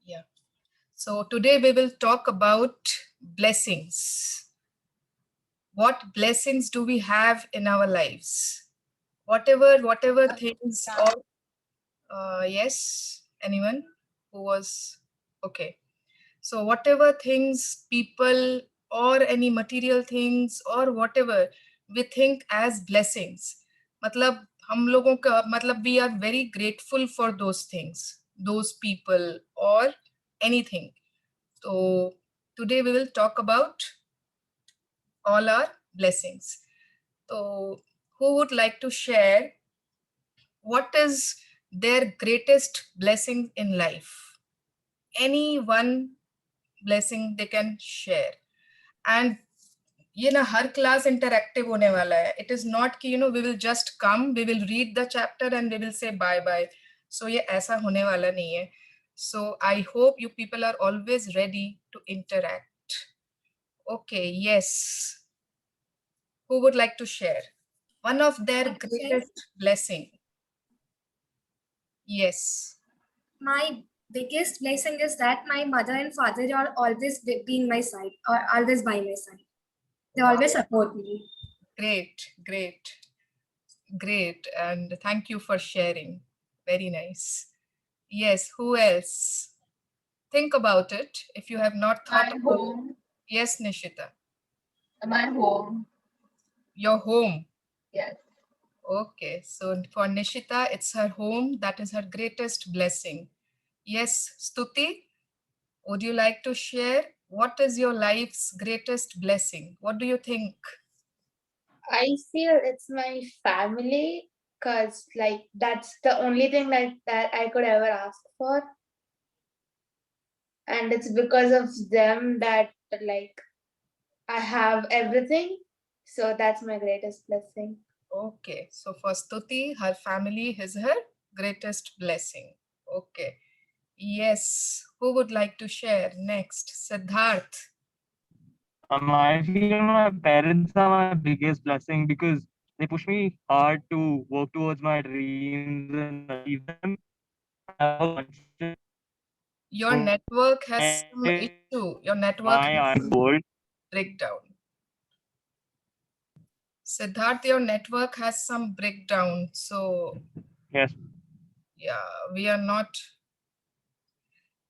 Yeah. So today we will talk about blessings. What blessings do we have in our lives? Whatever things or yes, anyone who was okay. So whatever things, people, or any material things or whatever we think as blessings, मतलब हम लोगों का मतलब we are very grateful for those things, those people or anything. So today we will talk about all our blessings. So who would like to share what is their greatest blessing in life? Any one blessing they can share. And ये ना हर class interactive होने वाला है. It is not कि we will just come, we will read the chapter and we will say bye bye. So ये ऐसा होने वाला नहीं है. So I hope you people are always ready to interact. Okay, yes. Who would like to share? One of their greatest blessing. Yes. My biggest blessing is that my mother and father are always been my side, or always by my side. They always support me. Great, great, great. And thank you for sharing. Very nice. Yes, who else? Think about it if you have not thought My about home. it. Yes, Nishita. My home. Your home. Yes. Okay, so for Nishita, it's her home. That is her greatest blessing. Yes, Stuti, would you like to share? What is your life's greatest blessing? What do you think? I feel it's my family because like that's the only thing that I could ever ask for. And it's because of them that like I have everything. So that's my greatest blessing. Okay, so for Stuti, her family is her greatest blessing. Okay. Yes, who would like to share next? Siddharth. I feel my parents are my biggest blessing because they push me hard to work towards my dreams and achieve them. I have a conscious Your network has some why issue. Your network I'm has bold. breakdown. Siddharth, your network has some breakdown. So Yes. yeah, we are not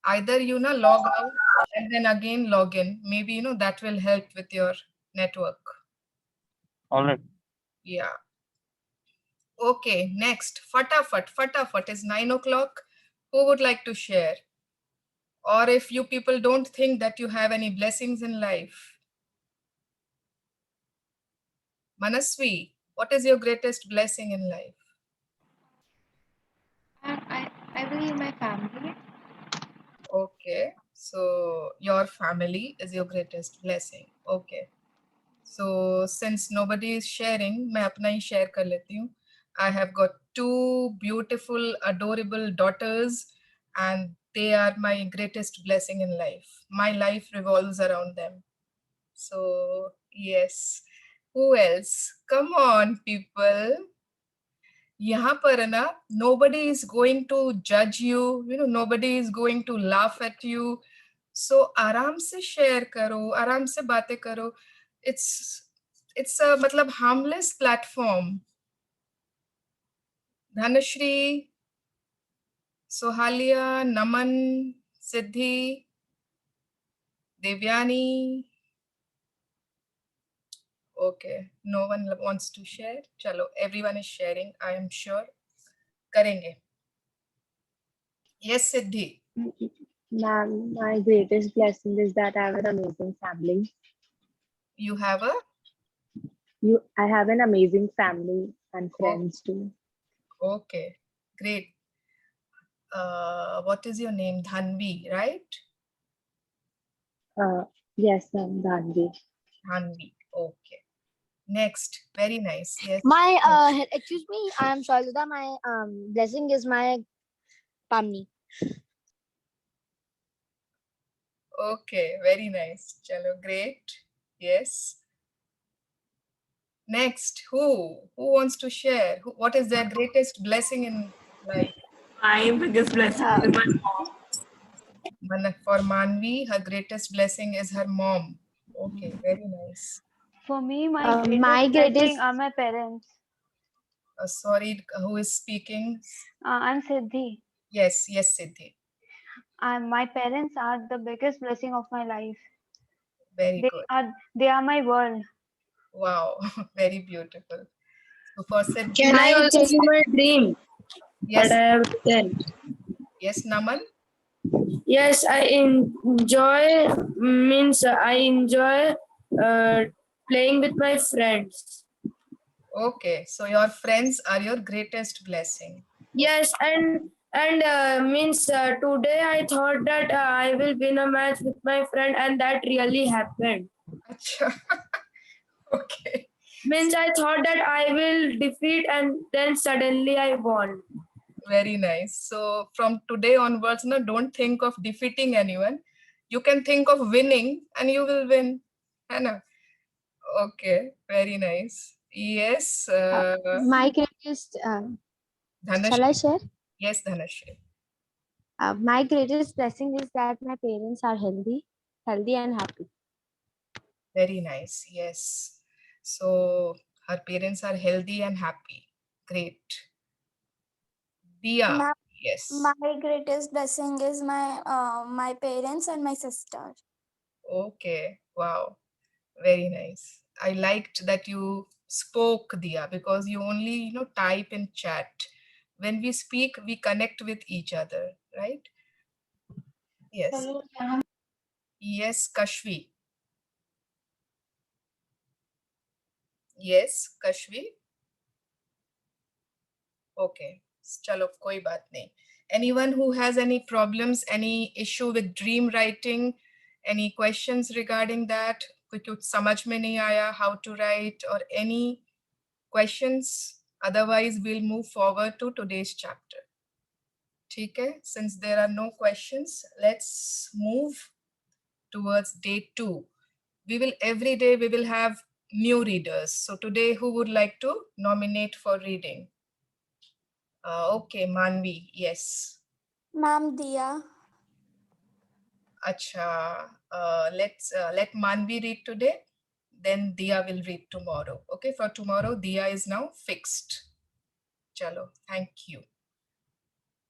either log out and then again log in. Maybe that will help with your network. All right. Yeah. Okay, next. Fatafat. Fatafat is 9 o'clock. Who would like to share? Or if you people don't think that you have any blessings in life. Manasvi, what is your greatest blessing in life? I believe my family. Okay, so your family is your greatest blessing. Okay. So since nobody is sharing, मैं अपना ही share कर लेती हूँ. I have got 2 beautiful, adorable daughters, and they are my greatest blessing in life. My life revolves around them. So yes. Who else? Come on, people. यहाँ पर है ना, nobody is going to judge you, nobody is going to laugh at you. So आराम से share करो, आराम से बातें करो. It's a मतलब harmless platform. Dhanashri, Sohalia, Naman, Siddhi, Devyani. Okay, no one wants to share. Chalo, everyone is sharing, I am sure. करेंगे. Yes, Siddhi. Ma'am, my greatest blessing is that I have an amazing family. You have a I have an amazing family and friends too. Okay, great. What is your name? Dhanvi, right? Yes, ma'am, Gandhi. Dhanvi. Okay. Next, very nice. Yes. My excuse me, I am Shalida. My blessing is my family. Okay, very nice. Chalo, great. Yes. Next, who wants to share? What is their greatest blessing in life? My biggest blessing is my mom. For Manvi, her greatest blessing is her mom. Okay, very nice. For me, my My greatest blessing greatest are my parents. Sorry, who is speaking? I'm Siddhi. Yes, yes, Siddhi. My parents are the biggest blessing of my life. Very They good. are my world. Wow, very beautiful. So for Siddhi, Can I My also greatest give my dream that yes, I have written? yes, Naman. Yes, I enjoy playing with my friends. Okay, so your friends are your greatest blessing. Yes, and means today I thought that I will win a match with my friend, and that really happened. Acha. Okay, Means I thought that I will defeat, and then suddenly I won. very nice. So from today onwards, no, don't think of defeating anyone. You can think of winning and you will win. है ना? Okay, very nice. Yes, my greatest shall I Dhanashri. share? Yes, Dhanashri. My greatest blessing is that my parents are healthy and happy. Very nice. Yes. So her parents are healthy and happy. Great. Dia. My, Yes. my greatest blessing is my parents and my sister. Okay. Wow. Very nice. I liked that you spoke, Dia, because you only, type in chat. When we speak, we connect with each other, right? Yes. Yes, Kashvi. Yes, Kashvi. Okay. Chalo, koi baat nahi. Anyone who has any problems, any issue with dream writing, any questions regarding that? कोई कुछ समझ में नहीं आया how to write or any questions? Otherwise, we'll move forward to today's chapter. ठीक है? Since there are no questions, let's move towards day 2. Every day we will have new readers. So today, who would like to nominate for reading? Okay, Manvi, yes. Ma'am Dia. Acha, let Manvi read today, then Dia will read tomorrow. Okay, for tomorrow, Dia is now fixed. Chalo, thank you.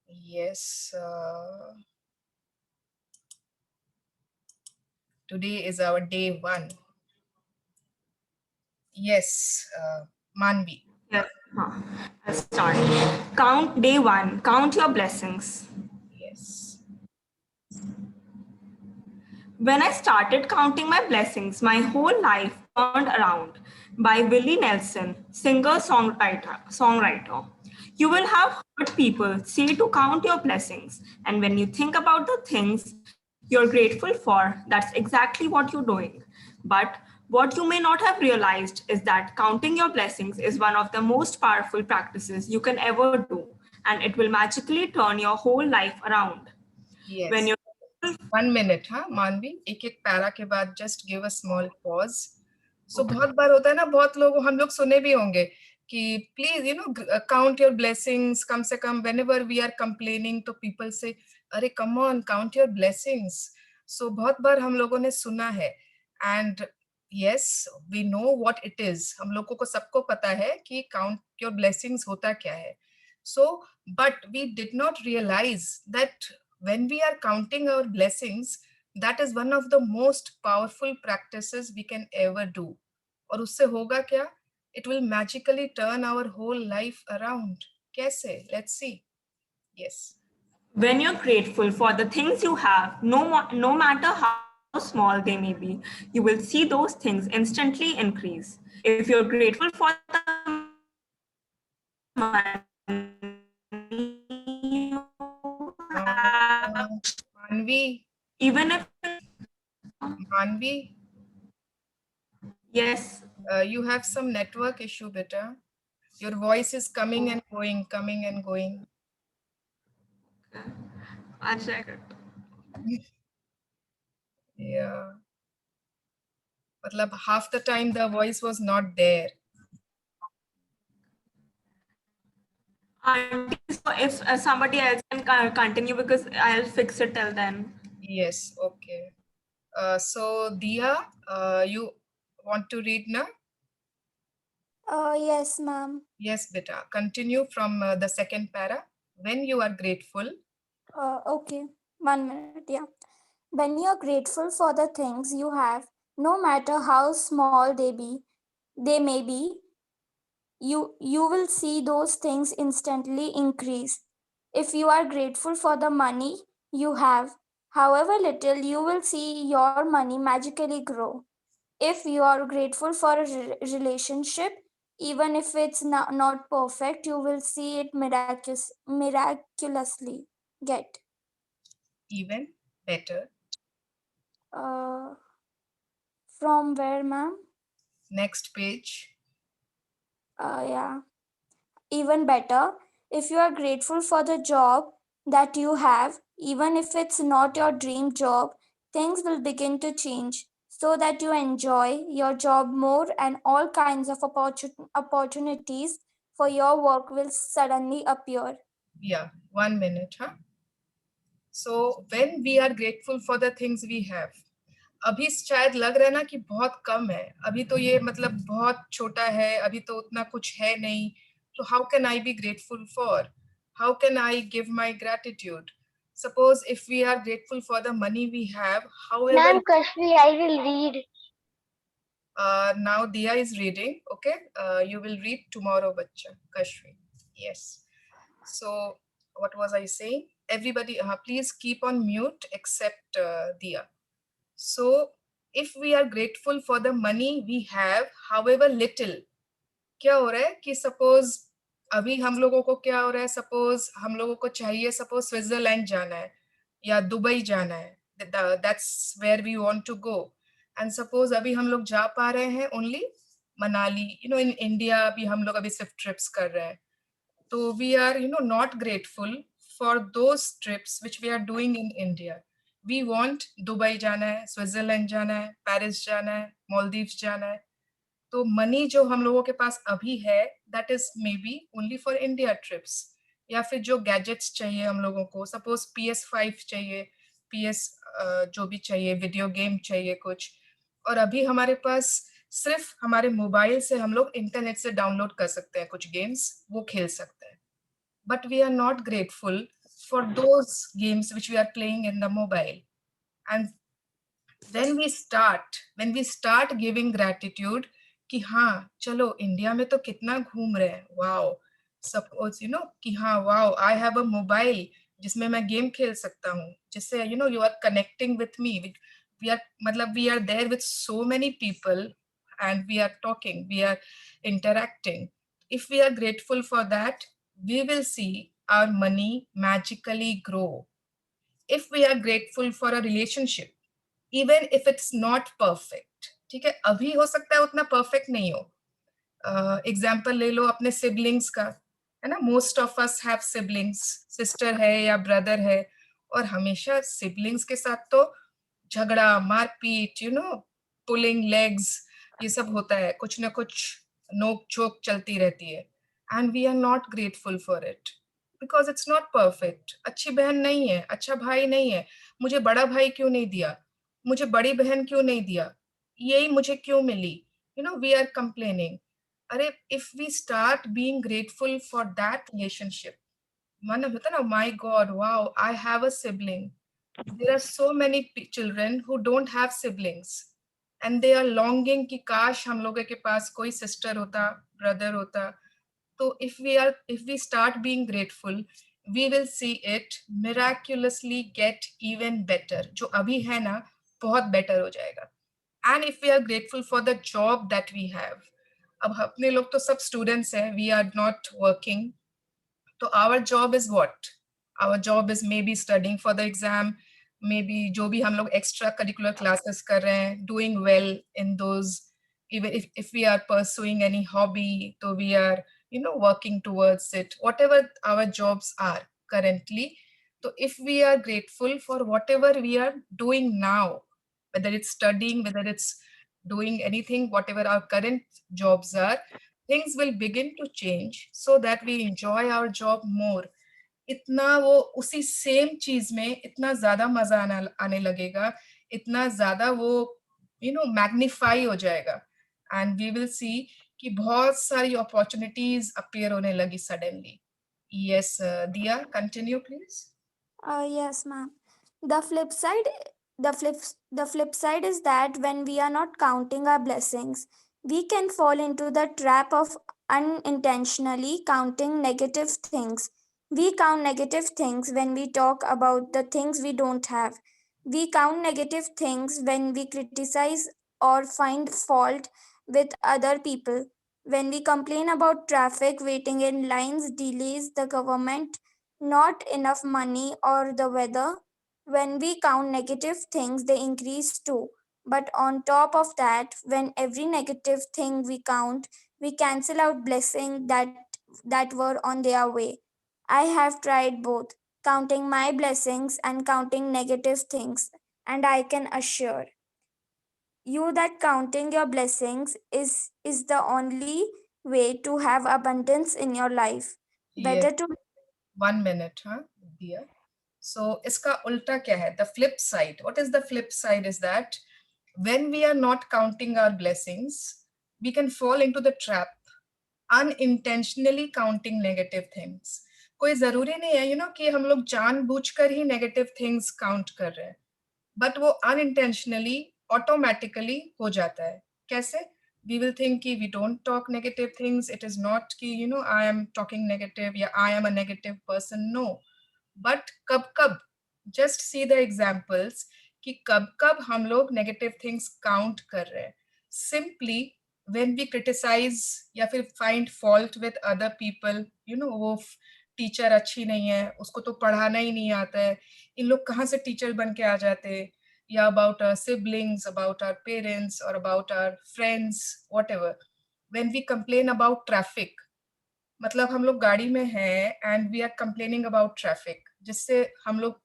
Yes. Today is our day 1. Yes, Manvi. Yes, I'll start. Count day 1. Count your blessings. Yes. When I started counting my blessings, my whole life turned around. By Willie Nelson, singer-songwriter. You will have heard people say to count your blessings, and when you think about the things you're grateful for, that's exactly what you're doing. But what you may not have realized is that counting your blessings is one of the most powerful practices you can ever do, and it will magically turn your whole life around. Yes. When you're 1 minute, हाँ मानवी, एक para के बाद just give a small pause. So बहुत बार होता है ना, बहुत लोग हम लोग सुने भी होंगे कि please count your blessings. कम से कम whenever we are complaining तो people say अरे come on, count your blessings. So बहुत बार हम लोगों ने सुना है, and yes, we know what it is. हम लोगों को सबको पता है कि count your blessings होता क्या है. So, but we did not realize that when we are counting our blessings, that is one of the most powerful practices we can ever do. और उससे होगा क्या? It will magically turn our whole life around. कैसे? Let's see. Yes. When you're grateful for the things you have, no matter how small they may be, you will see those things instantly increase. If you're grateful for the money you have, Manvi, even if Manvi, yes, you have some network issue, beta. Your voice is coming and going, coming and going. I'll check it. Yeah. Matlab, half the time the voice was not there. So if somebody else can continue, because I'll fix it till then. Yes, okay. So Dia, you want to read now? Yes, ma'am. Yes, beta. Continue from the second para. When you are grateful. Okay, 1 minute. Yeah. When you're grateful for the things you have, no matter how small they may be, you will see those things instantly increase. If you are grateful for the money you have, however little, you will see your money magically grow. If you are grateful for a relationship, even if it's not perfect, you will see it miraculously get. Even better. Uh, from where, ma'am? Next page. Yeah. Even better, if you are grateful for the job that you have, even if it's not your dream job, things will begin to change so that you enjoy your job more, and all kinds of opportunities for your work will suddenly appear. Yeah, 1 minute, huh? So when we are grateful for the things we have, अभी शायद लग रहा है ना कि बहुत कम है, अभी तो ये मतलब बहुत छोटा है, अभी तो उतना कुछ है नहीं, तो how can I be grateful for? How can I give my gratitude? Suppose if we are grateful for the money we have, however, Ma'am, Kashvi, I will read. now Dia is reading, okay? You will read tomorrow, Bacha, Kashvi. Yes. So what was I saying? Everybody, please keep on mute except Dia. So if we are grateful for the money we have, however little, क्या हो रहा है कि suppose अभी हम लोगों को क्या हो रहा है, सपोज हम लोगों को चाहिए सपोज स्विट्जरलैंड जाना है या दुबई जाना है, that's where we want to go, and suppose अभी हम लोग जा पा रहे हैं ओनली मनाली, इन इंडिया अभी हम लोग अभी सिर्फ ट्रिप्स कर रहे हैं, तो we are not grateful for those trips which we are doing in India. We want Dubai जाना है, स्विट्जरलैंड जाना है, पेरिस जाना है, मालदीव्स जाना है, तो मनी जो हम लोगों के पास अभी है that is may be only for India trips, या फिर जो गैजेट्स चाहिए हम लोगों को, सपोज PS5 चाहिए, PS जो भी चाहिए, वीडियो गेम चाहिए कुछ, और अभी हमारे पास सिर्फ हमारे मोबाइल से हम लोग इंटरनेट से डाउनलोड कर सकते हैं कुछ गेम्स, वो खेल सकते हैं, but we are not grateful for those games which we are playing in the mobile. And when we start giving gratitude कि हाँ चलो इंडिया में तो कितना घूम रहे हैं, वाओ, सपोज कि हाँ wow I have a mobile जिसमें मैं गेम खेल सकता हूँ, जिससे you are connecting with me, we are मतलब we are there with so many people and we are talking, we are interacting. If we are grateful for that, we will see our money magically grow. If we are grateful for a relationship, even if it's not perfect, ठीक है, अभी हो सकता है उतना perfect नहीं हो. Example ले लो अपने सिबलिंग्स का, है ना, most of us have siblings, sister है या ब्रदर है, और हमेशा सिबलिंग्स के साथ तो झगड़ा, मारपीट, पुलिंग लेग्स, ये सब होता है, कुछ ना कुछ नोक झोंक चलती रहती है, and we are not grateful for it because it's not perfect. अच्छी बहन नहीं है, अच्छा भाई नहीं है, मुझे बड़ा भाई क्यों नहीं दिया, मुझे बड़ी बहन क्यों नहीं दिया, यही मुझे क्यों मिली, वी आर कंप्लेनिंग. अरे if we start being grateful for that relationship, मन होता ना, my God wow I have a sibling. There are so many children who don't have siblings and they are longing कि काश हम लोगों के पास कोई सिस्टर होता, ब्रदर होता. तो if we start being grateful, we will see it miraculously get even better. जो अभी है ना बहुत better हो जाएगा. And if we are grateful for the job that we have, अब अपने लोग तो सब students हैं, we are not working. तो our job is what? Our job is maybe studying for the exam, maybe जो भी हम लोग extra curricular classes कर रहे हैं, doing well in those. Even if we are pursuing any hobby, so we are working towards it, whatever our jobs are currently. So if we are grateful for whatever we are doing now, whether it's studying, whether it's doing anything, whatever our current jobs are, things will begin to change so that we enjoy our job more. इतना वो उसी same चीज में इतना ज्यादा मजा आने लगेगा, इतना ज्यादा वो मैग्नीफाई हो जाएगा, एंड वी विल सी कि बहुत सारी अपॉर्चुनिटीज अपीयर होने लगी सडनली. यस दिया, continue please. Yes, ma'am. The flip side, the flip side is that when we are not counting our blessings, we can fall into the trap of unintentionally counting negative things. We count negative things when we talk about the things we don't have. We count negative things when we criticize or find fault with other people. When we complain about traffic, waiting in lines, delays, the government, not enough money, or the weather. When we count negative things, they increase too. But on top of that, when every negative thing we count, we cancel out blessings that were on their way. I have tried both, counting my blessings and counting negative things, and I can assure you that counting your blessings is the only way to have abundance in your life. Yes. Better to 1 minute, huh, Diya? So, iska ulta kya hai? The flip side. What is the flip side is that when we are not counting our blessings, we can fall into the trap, unintentionally counting negative things. कोई जरूरी नहीं है कि हम लोग जानबूझकर ही negative things count कर रहे हैं, but वो unintentionally, automatically हो जाता है. कैसे? We will think कि we don't talk negative things. It is not कि I am talking negative या I am a negative person. No. But कब just see the examples कि कब हम लोग negative things count कर रहे हैं. Simply when we criticize या फिर find fault with other people, वो टीचर अच्छी नहीं है, उसको तो पढ़ाना ही नहीं आता है, इन लोग कहाँ से टीचर बन के आ जाते हैं, या about our siblings, about our parents, or about our friends, whatever. When we complain about traffic, मतलब हम लोग गाड़ी में हैं and we are complaining about traffic, जिससे हम लोग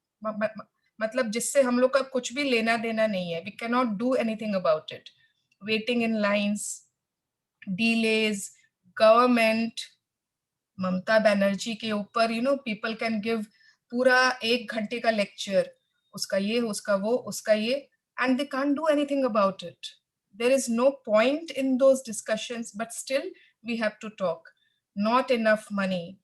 मतलब जिससे हम लोग का कुछ भी लेना देना नहीं है. We cannot do anything about it. Waiting in lines, delays, government, Mamata Banerjee के ऊपर people can give पूरा 1 घंटे का लेक्चर, उसका ये, उसका वो, उसका ये, and they can't do anything about it. There is no point in those discussions, but still we have to talk. Not enough money.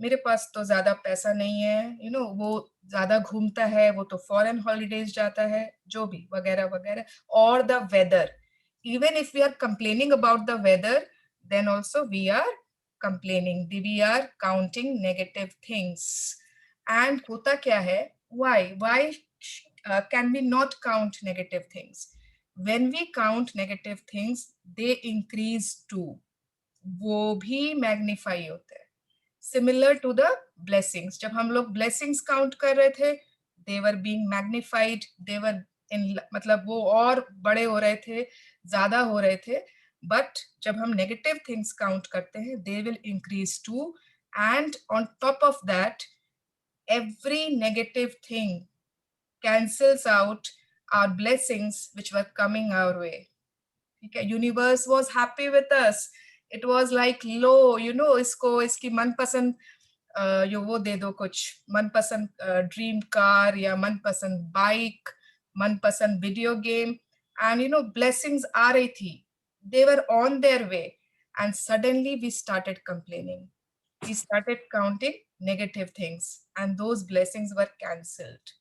मेरे पास तो ज्यादा पैसा नहीं है, वो ज्यादा घूमता है, वो तो फॉरेन हॉलीडेज जाता है, जो भी वगैरह वगैरह. और the weather. Even if we are complaining about the weather, then also we are complaining. We are counting negative things. And hota kya hai? Why can we not count negative things? When we count negative things, they increase too. वो भी magnify होते हैं. Similar to the blessings. जब हम लोग blessings count कर रहे थे, they were being magnified. They were in मतलब वो और बड़े हो रहे थे, ज्यादा हो रहे थे. But जब हम negative things count करते हैं, they will increase too. And on top of that, every negative thing cancels out our blessings which were coming our way. Okay, universe was happy with us. It was like लो इसको इसकी मनपसंद यो वो दे दो, कुछ मनपसंद dream car या मनपसंद bike, मनपसंद वीडियो गेम, and blessings आ रही थी. They were on their way, and suddenly we started complaining. We started counting negative things, and those blessings were cancelled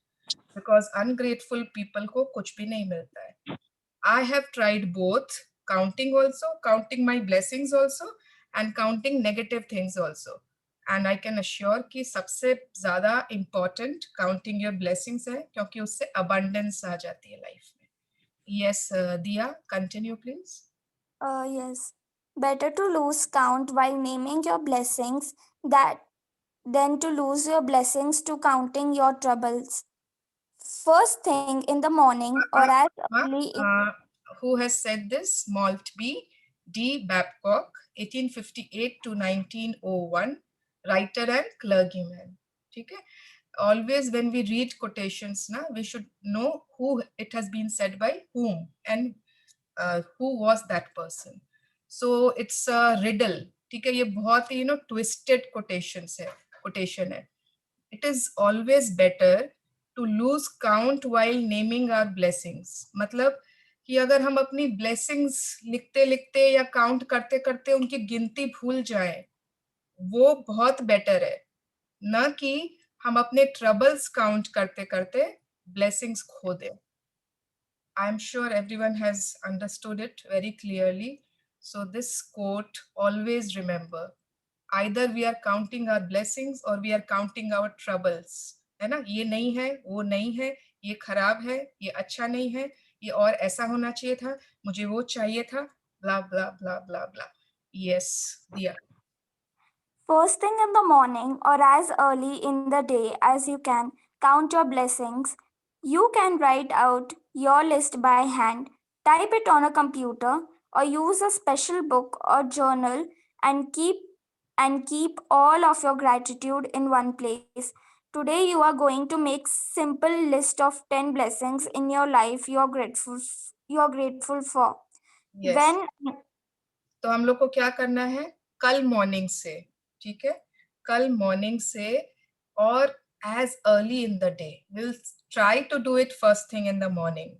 because ungrateful people को कुछ भी नहीं मिलता है. I have tried both, counting my blessings also, and counting negative things also. And I can assure कि सबसे ज़्यादा important counting your blessings है, क्योंकि उससे abundance आ जाती है life में. Yes, Diya, continue please. Yes. Better to lose count while naming your blessings than to lose your blessings to counting your troubles. First thing in the morning or as early Who has said this? Maltby D. Babcock, 1858 to 1901, writer and clergyman. Okay? Always when we read quotations, we should know who it has been said by whom and who was that person. So it's a riddle. ठीक है, ये बहुत ही twisted quotation है. it is always better to lose count while naming our blessings. मतलब कि अगर हम अपनी blessings लिखते लिखते या count करते करते उनकी गिनती भूल जाएं, वो बहुत better है, न कि हम अपने troubles count करते करते blessings खो दें. I'm sure everyone has understood it very clearly. So this quote, always remember, either we are counting our blessings or we are counting our troubles. है ना, ये नहीं है, वो नहीं है, ये खराब है, ये अच्छा नहीं है, ये और ऐसा होना चाहिए था, मुझे वो चाहिए था, blah blah blah blah blah. Yes, Diya. First thing in the morning or as early in the day as you can, count your blessings. You can write out your list by hand, type it on a computer, or use a special book or journal and keep all of your gratitude in one place. Today you are going to make simple list of 10 blessings in your life you are grateful for. Yes. When तो हम लोग को क्या करना है, कल morning से, ठीक है, कल मॉर्निंग से और as early in the day, we'll try to do it first thing in the morning.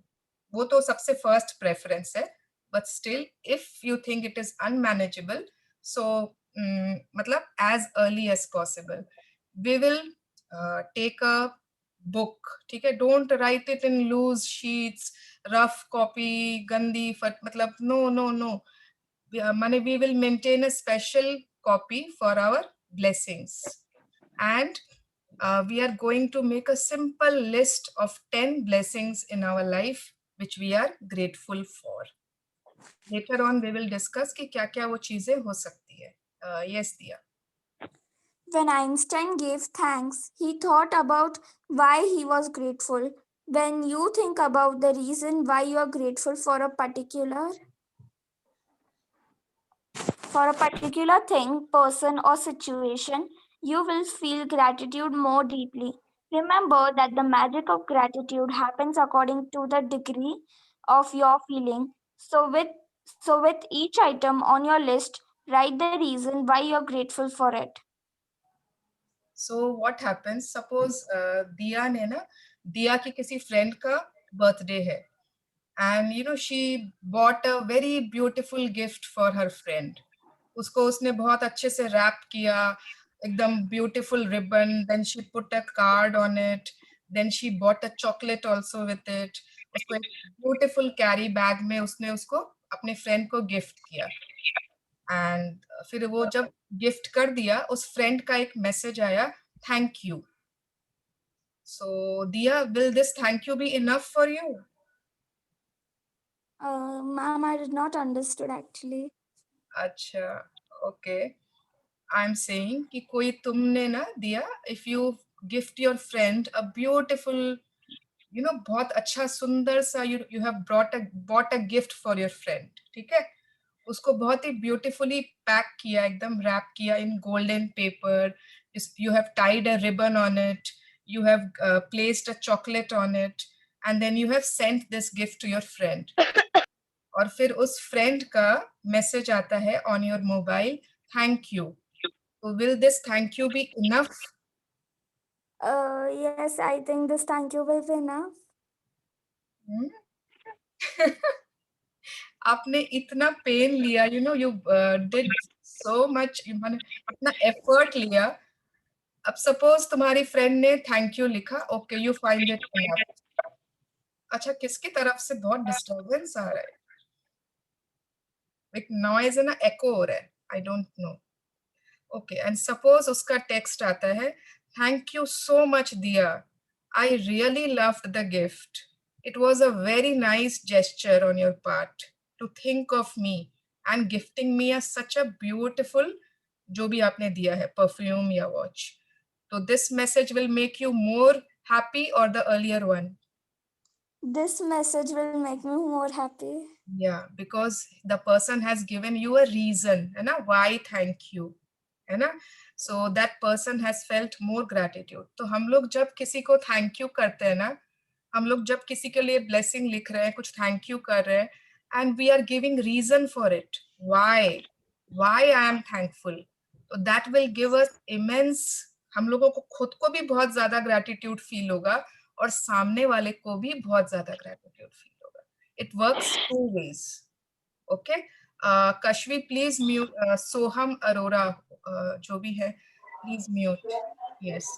वो तो सबसे first preference है, but still if you think it is unmanageable, so मतलब as early as possible, we will take a book, ठीक है, don't write it in loose sheets, rough copy, गंदी मतलब no. We will maintain a special copy for our blessings, and we are going to make a simple list of 10 blessings in our life which we are grateful for. Later on we will discuss कि क्या-क्या वो चीजें हो सकती है. Yes, Diya. When Einstein gave thanks, he thought about why he was grateful. When you think about the reason why you are grateful for a particular thing, person, or situation, you will feel gratitude more deeply. Remember that the magic of gratitude happens according to the degree of your feeling. So with each item on your list, write the reason why you're grateful for it. So what happens, suppose Diya ने ना, Diya की किसी friend का birthday है, and you know she bought a very beautiful gift for her friend. उसको उसने बहुत अच्छे से wrap किया, एकदम beautiful ribbon, then she put a card on it, then she bought a chocolate also with it. उसको एक beautiful carry bag में उसने उसको अपने friend को gift किया. And फिर वो जब gift कर दिया, उस friend का एक message आया, thank you. So Diya, will this thank you be enough for you? Ma'am, I did not understood actually. अच्छा, okay. I'm saying कि कोई तुमने ना दिया, if you gift your friend a beautiful, you know, बहुत अच्छा सुंदर सा, you have bought a gift for your friend, ठीक है, उसको बहुत ही beautifully pack किया, एकदम wrap किया in golden paper, you have tied a ribbon on it, you have placed a chocolate on it, and then you have sent this gift to your friend. और फिर उस friend का message आता है on your mobile, thank you. So will this thank you be enough? Yes, I think this thank you will be enough. आपने इतना pen लिया, you know, you did so much, इतना effort लिया. अब suppose तुम्हारी friend ने thank you लिखा, okay, you find it enough. अच्छा, किसकी तरफ से बहुत disturbance आ रहा है? एक noise है ना, echo हो रहा है. I don't know. Okay, and suppose उसका text आता है, thank you so much, Diya. I really loved the gift. It was a very nice gesture on your part to think of me and gifting me such a beautiful, जो भी आपने दिया है, perfume या watch. So this message will make you more happy or the earlier one? This message will make me more happy. Yeah, because the person has given you a reason, है ना, why thank you, है ना, so that person has felt more gratitude. तो हम लोग जब किसी को thank you करते हैं ना, हम लोग जब किसी के लिए blessing लिख रहे हैं, कुछ thank you कर रहे हैं, and we are giving reason for it, why I am thankful, so that will give us immense हम लोगों को खुद को भी बहुत ज्यादा ग्रैटिट्यूड फील होगा और सामने वाले को भी बहुत ज्यादा ग्रैटिट्यूड फील होगा. It works two ways. Okay. Kashvi please mute. Soham Arora जो भी है please mute. Yes.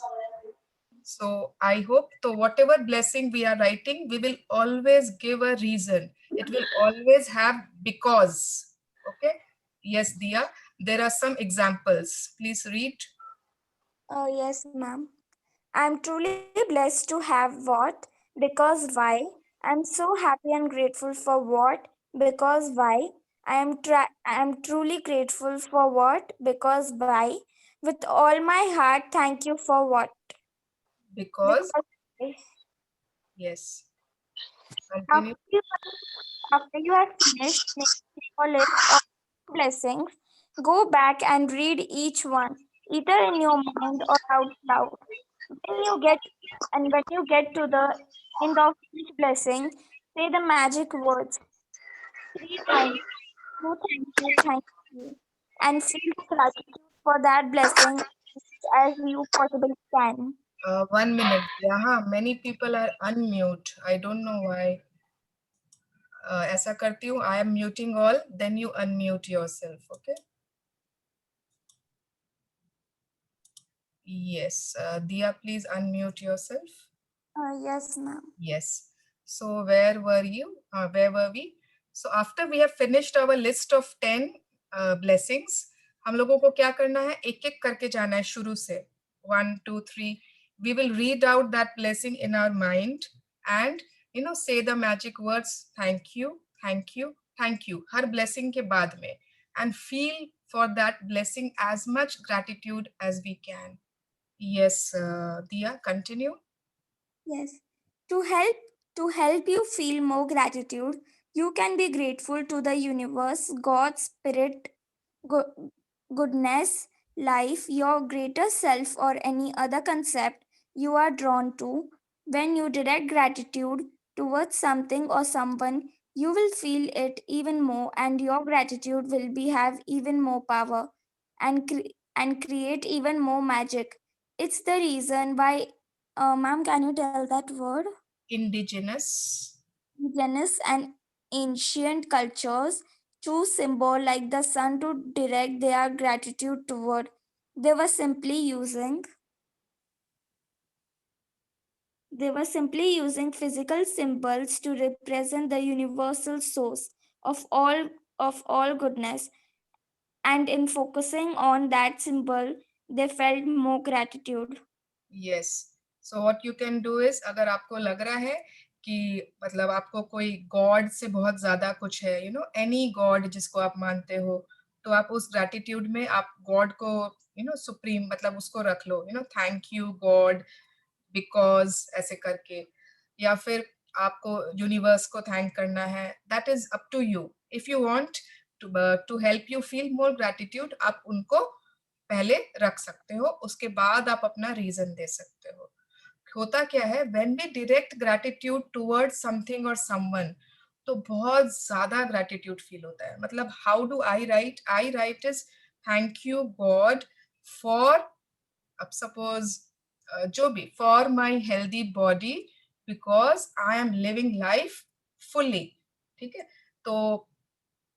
So I hope, so whatever blessing we are writing, we will always give a reason. It will always have because. Okay. Yes, Dia. There are some examples. Please read. Yes, ma'am. I'm truly blessed to have what, because why. I'm so happy and grateful for what, because why. I am truly grateful for what, because why. With all my heart, thank you for what. Because. Because Yes. after Continue. you have finished making your list of blessings, go back and read each one, either in your mind or out loud. When you get to the end of each blessing, say the magic words 3 times. Thank you, and feel the gratitude for that blessing as you possibly can. 1 minute. Yeah, many people are unmute. I don't know why. ऐसा करती हूँ. I am muting all. Then you unmute yourself. Okay. Yes. Dia, please unmute yourself. Yes, ma'am. Yes. So where were you? Where were we? So after we have finished our list of 10 blessings, हम लोगों को क्या करना है? एक एक करके जाना है शुरू से. 1, 2, 3. We will read out that blessing in our mind and say the magic words thank you, thank you, thank you. Her blessing के बाद में, and feel for that blessing as much gratitude as we can. Yes, Dia, continue. Yes. To help you feel more gratitude, you can be grateful to the universe, God, spirit, goodness, life, your greater self, or any other concept you are drawn to. When you direct gratitude towards something or someone, you will feel it even more, and your gratitude will have even more power and create even more magic. It's the reason why, ma'am, can you tell that word? Indigenous. Indigenous and ancient cultures choose symbol like the sun to direct their gratitude toward. They were simply using physical symbols to represent the universal source of all goodness, and in focusing on that symbol they felt more gratitude. Yes. So what you can do is, अगर आपको लग रहा है कि मतलब आपको कोई God से बहुत ज्यादा कुछ है, एनी गॉड जिसको आप मानते हो, तो आप उस ग्रैटिट्यूड में आप गॉड को सुप्रीम मतलब उसको रख लो, थैंक यू गॉड बिकॉज ऐसे करके, या फिर आपको यूनिवर्स को थैंक करना है. That is up to you. If you want to help you feel more gratitude, आप उनको पहले रख सकते हो, उसके बाद आप अपना रीजन दे सकते हो. होता क्या है, when we direct gratitude towards something और समवन, तो बहुत ज्यादा ग्रैटिट्यूड फील होता है. मतलब how do I write is thank you God for, अब सपोज जो भी, for my healthy body because I am living life fully. ठीक है. तो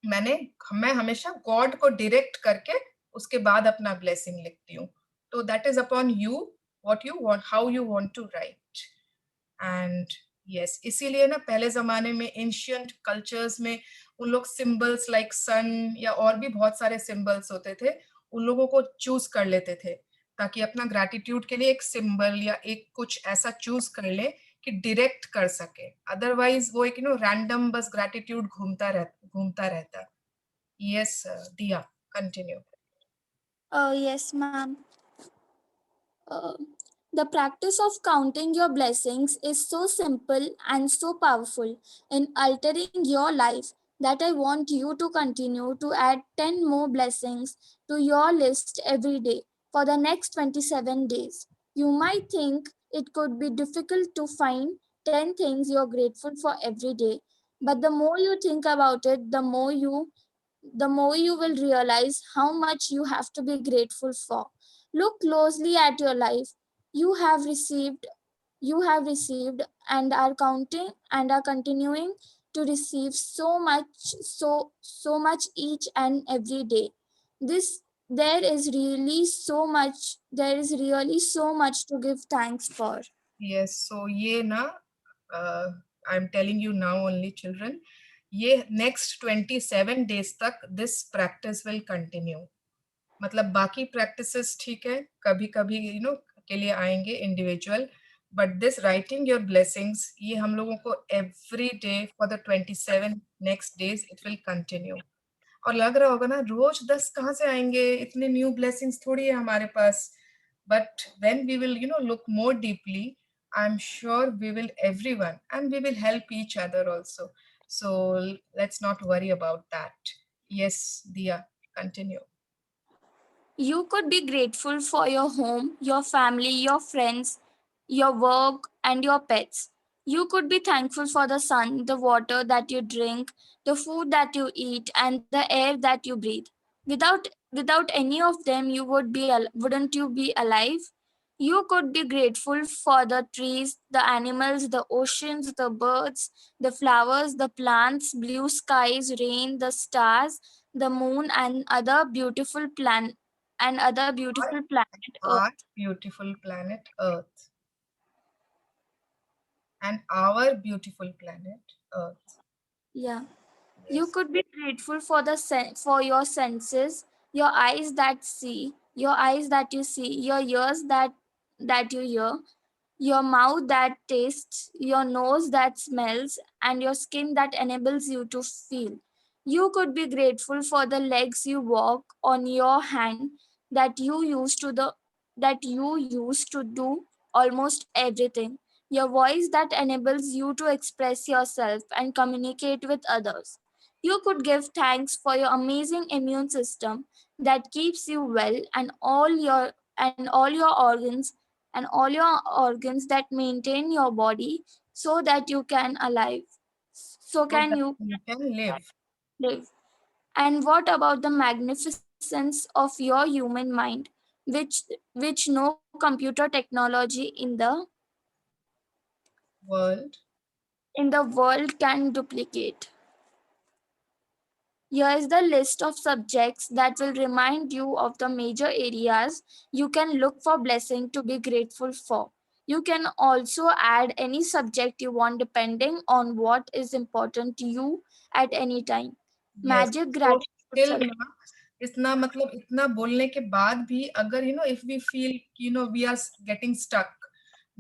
मैं हमेशा गॉड को डायरेक्ट करके उसके बाद अपना ब्लेसिंग लिखती हूँ. तो that is upon you, what you want, how you want to write. And yes, इसीलिए ना पहले जमाने में एंशियंट कल्चर्स में उन लोग सिंबल्स लाइक सन या और भी बहुत सारे सिंबल्स होते थे, उन लोगों को चूज कर लेते थे ताकि अपना ग्रैटिट्यूड के लिए एक सिंबल या एक कुछ ऐसा चूज कर ले कि डायरेक्ट कर सके. अदरवाइज वो एक रैंडम बस ग्रैटिट्यूड घूमता रहता. यस दिया, continue. Yes, ma'am. The practice of counting your blessings is so simple and so powerful in altering your life that I want you to continue to add 10 more blessings to your list every day for the next 27 days. You might think it could be difficult to find 10 things you're grateful for every day, but the more you think about it, the more you will realize how much you have to be grateful for. Look closely at your life. You have received and are counting and are continuing to receive so much each and every day. This there is really so much to give thanks for. Yes, so ये ना I'm telling you now only children, ये next 27 days तक this practice will continue. मतलब बाकी practices ठीक है, कभी कभी के लिए आएंगे individual, but this writing your blessings ये हम लोगों को every day for the 27 next days it will continue. और लग रहा होगा ना रोज 10 कहाँ से आएंगे, इतने न्यू ब्लेसिंग्स थोड़ी है हमारे पास. But when we will look more deeply, I'm sure we will everyone and we will help each other also. So let's not worry about that. Yes, Dia, continue. You could be grateful for your home, your family, your friends, your work, and your pets. You could be thankful for the sun, the water that you drink, the food that you eat, and the air that you breathe. Without any of them, wouldn't you be alive? You could be grateful for the trees, the animals, the oceans, the birds, the flowers, the plants, blue skies, rain, the stars, the moon, and other beautiful planet Earth. Our beautiful planet Earth. And our beautiful planet Earth. Yeah. Yes. You could be grateful for for your senses, your eyes that see, your eyes that you see, your ears that you hear, your mouth that tastes, your nose that smells, and your skin that enables you to feel. You could be grateful for the legs you walk on, your hand that you use to do almost everything, your voice that enables you to express yourself and communicate with others. You could give thanks for your amazing immune system that keeps you well, and all your organs that maintain your body so that you can alive so So can that you you can live. live. And what about the magnificence of your human mind, which no computer technology World. in the world can duplicate? Here is the list of subjects that will remind you of the major areas you can look for blessing to be grateful for. You can also add any subject you want depending on what is important to you at any time. Yes. Magic So gratitude still ना इतना मतलब इतना बोलने के बाद भी अगर if we feel we are getting stuck,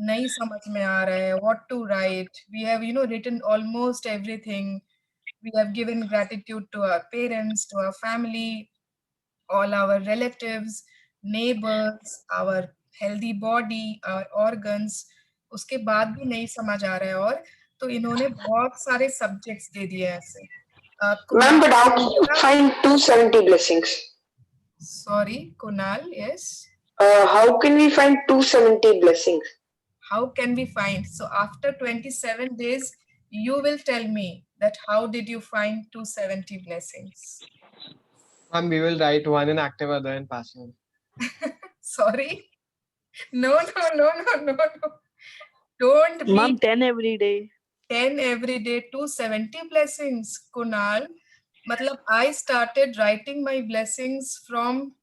नहीं समझ में आ रहा है what to write, we have written almost everything. We have given gratitude to our parents, to our family, all our relatives, neighbors, our healthy body, our organs. उसके बाद भी नहीं समझ आ रहा है और तो इन्होंने बहुत सारे सब्जेक्ट्स दे दिए ऐसे. Ma'am, but how can you find 270 blessings? Sorry, Kunal, yes. How can we find 270 blessings? How can we find? So after 27 days, you will tell me that how did you find 270 blessings? We will write one in active, other in passive. Sorry? No. Don't be. Mom, 10 every day. 10 every day, 270 blessings, Kunal. Matlab, I started writing my blessings from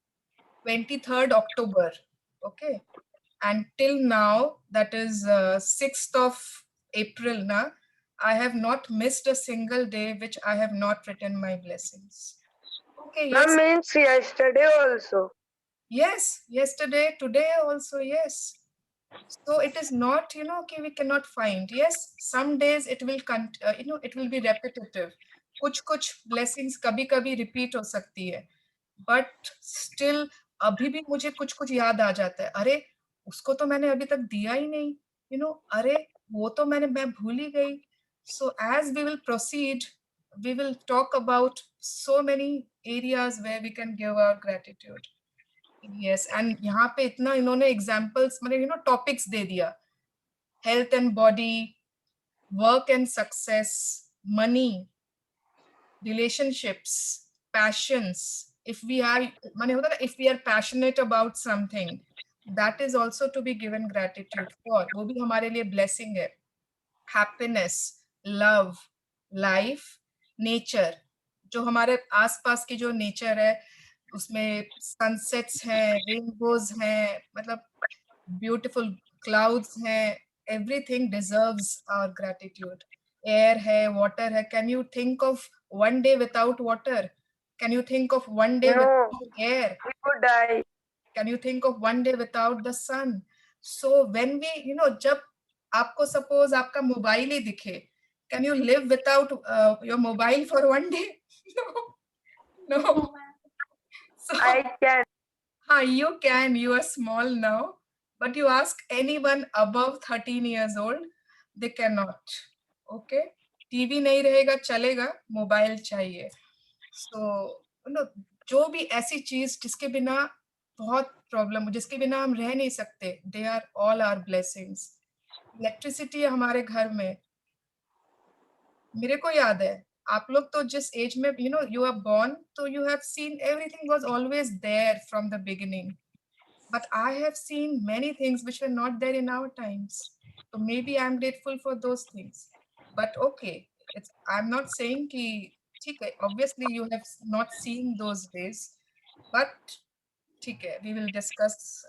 23rd October. Okay. And till now, that is 6th of April now, I have not missed a single day which I have not written my blessings. Okay, yes. Ma'am, means yesterday also. Yes, yesterday, today also, yes. So it is not, okay, we cannot find. Yes, some days it will, it will be repetitive. कुछ blessings कभी repeat हो सकती है. But still, अभी भी मुझे कुछ याद आ जाता है. अरे, उसको तो मैंने अभी तक दिया ही नहीं. अरे, वो तो मैं भूल ही गई. So as we will proceed, we will talk about so many areas where we can give our gratitude. Yes, and यहाँ पे इतना इन्होंने examples मतलब topics दे दिया. Health and body, work and success, money, relationships, passions, if we are माने होता है ना, if we are passionate about something, that is also to be given gratitude for. वो भी हमारे लिए blessing है. Happiness, love, life, nature. जो हमारे आसपास की जो nature है, उसमें sunsets हैं, rainbows हैं, मतलब beautiful clouds हैं, everything deserves our gratitude. Air है, water है. Can you think of one day without water? Can you think of one day No, without air? we would die. Can you think of one day without the sun? So when we, जब आपको suppose आपका mobile ही दिखे, can you live without your mobile for one day? No, no. So I can. you can, you are small now, but you ask anyone above 13 years old, they cannot. Okay? TV नहीं रहेगा चलेगा, mobile चाहिए. So जो भी ऐसी चीज जिसके बिना बहुत प्रॉब्लम, जिसके बिना हम रह नहीं सकते, they are all our blessings. Electricity हमारे घर में, मेरे को याद है, आप लोग तो जिस एज में यू आर born, तो you have seen everything was always there from the beginning. But I have seen many things which were not there in our times. So maybe I'm grateful for those things. But okay, I'm not saying कि ठीक है, obviously you have not seen those days, but ठीक है, we will discuss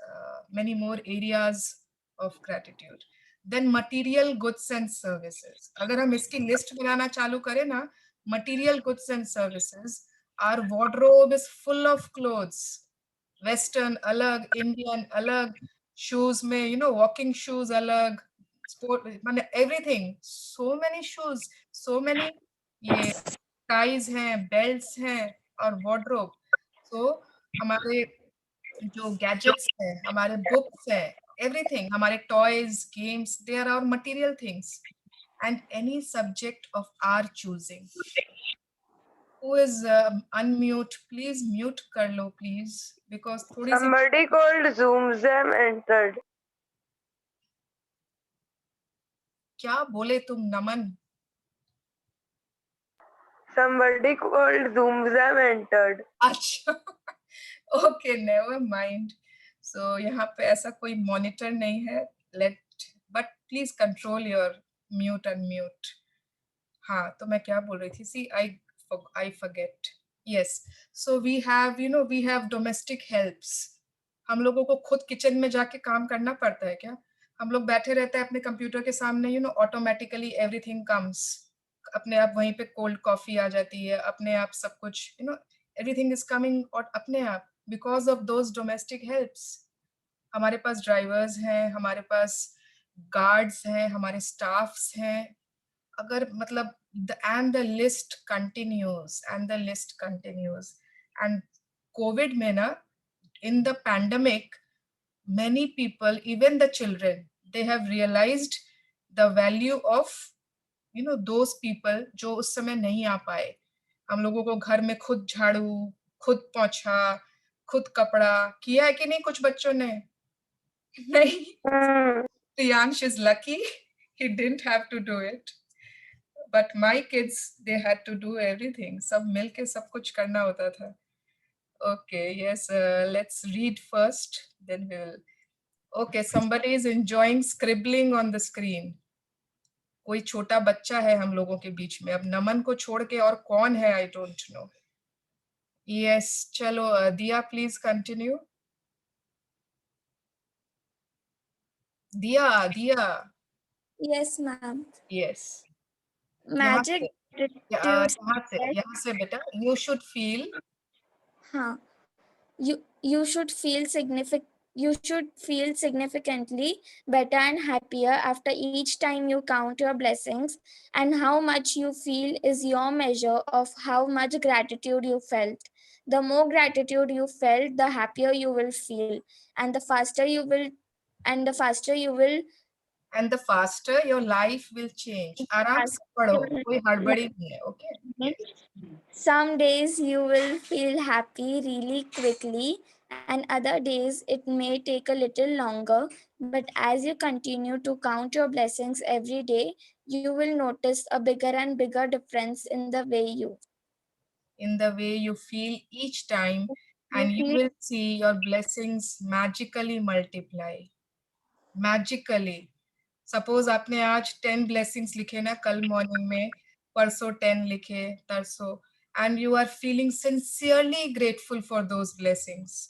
many more areas of gratitude. Then material goods and services. अगर हम इसकी list बनाना चालू करें ना, material goods and services, our wardrobe is full of clothes. Western अलग, Indian अलग, shoes में, walking shoes अलग, sport, माने everything, so many shoes, so many ये ties हैं, belts हैं, और wardrobe. So हमारे जो gadgets हैं, हमारे books हैं, everything, हमारे toys, games, they are our material things, and any subject of our choosing. Who is unmute? Please mute कर लो, please, because थोड़ी सी Somebody called Zoomzam entered. क्या बोले तुम नमन? Somebody called Zoomzam entered. अच्छा, okay, never mind. So यहाँ पे ऐसा कोई monitor नहीं है. But please control your mute and mute. हाँ, तो मैं क्या बोल रही थी? See, I forget. Yes. So we have domestic helps. हम लोगों को खुद किचन में जाके काम करना पड़ता है क्या? हम लोग बैठे रहते हैं अपने कंप्यूटर के सामने, automatically everything comes. अपने आप वहीं पे कोल्ड कॉफी आ जाती है, अपने आप सब कुछ, everything is coming और अपने आप, because of those domestic helps. हमारे पास ड्राइवर्स हैं, हमारे पास गार्ड्स हैं, हमारे स्टाफ्स हैं. अगर मतलब and the list continues, and the list continues. And COVID में ना, in the pandemic, many people, even the children, they have realized the value of those people जो उस समय नहीं आ पाए. हम लोगों को घर में खुद झाड़ू, खुद पोंछा, खुद कपड़ा किया है कि नहीं कुछ बच्चों ने? नहीं. Priyansh is lucky, he didn't have to do it. But my kids, they had to do everything. सब मिलके सब कुछ करना होता था. Okay, yes, let's read first, then we will. Okay, somebody is enjoying scribbling on the screen. कोई छोटा बच्चा है हम लोगों के बीच में. अब नमन को छोड़ के और कौन है, I don't know. Yes, चलो, Diya, please continue. Diya. Yes, ma'am. Yes. Magic यहाँ से बेटा, you should feel. हाँ. You should feel significantly better and happier after each time you count your blessings, and how much you feel is your measure of how much gratitude you felt. The more gratitude you felt, the happier you will feel, and the faster your life will change. आराम से पढ़ो, कोई हड़बड़ी नहीं है, okay? Some days you will feel happy really quickly, and other days it may take a little longer. But as you continue to count your blessings every day, you will notice a bigger and bigger difference in the way you. in the way you feel each time, and you will see your blessings magically multiply. Magically. Suppose आपने आज 10 blessings लिखे ना कल morning में, परसों 10 लिखे, तरसों, and you are feeling sincerely grateful for those blessings.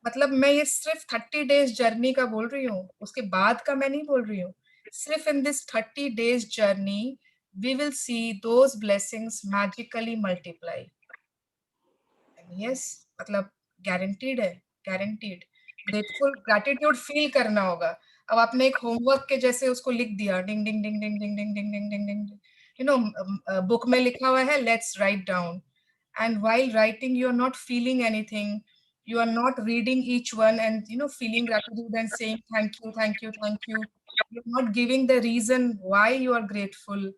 मतलब मैं ये सिर्फ 30 days जर्नी का बोल रही हूँ, उसके बाद का मैं नहीं बोल रही हूँ. सिर्फ in this 30 days journey, we will see those blessings magically multiply. And yes, मतलब guaranteed है, guaranteed. Grateful, gratitude feel करना होगा. अब आपने एक होमवर्क के जैसे उसको लिख दिया, डिंग डिंग डिंग डिंग डिंग डिंग डिंग डिंग डिंग डिंग, you know, बुक में लिखा हुआ है, let's write down. And while writing, you are not feeling anything. You are not reading each one and, you know, feeling gratitude and saying thank you, thank you, thank you. You're not giving the reason why you are grateful.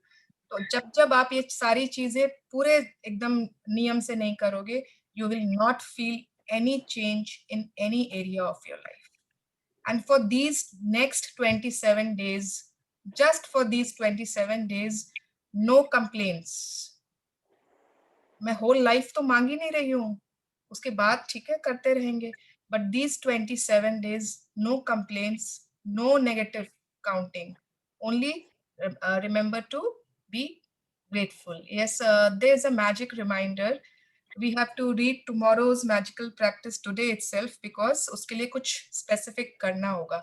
तो जब जब आप ये सारी चीजें पूरे एकदम नियम से नहीं करोगे, you will not feel any change in any area of your life. And for these next 27 days, just for these 27 days, no complaints. मैं whole life तो मांग ही नहीं रही हूँ, उसके बाद ठीक है करते रहेंगे, but these 27 days, no complaints, no negative counting, only remember to be grateful. Yes, there's a magic reminder. We have to read tomorrow's magical practice today itself because उसके लिए कुछ specific करना होगा.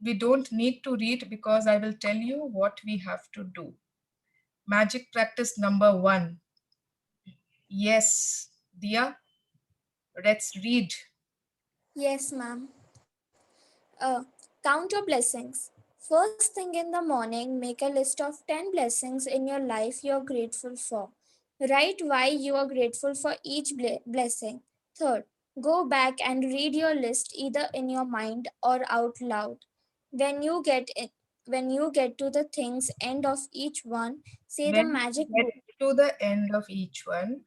We don't need to read because I will tell you what we have to do. Magic practice number 1. Yes, Dia, let's read. Yes, ma'am. Count your blessings. First thing in the morning, make a list of 10 blessings in your life you're grateful for. Write why you are grateful for each blessing. Third, go back and read your list either in your mind or out loud. When you get to the things end of each one, say the When magic we get to the end of each one,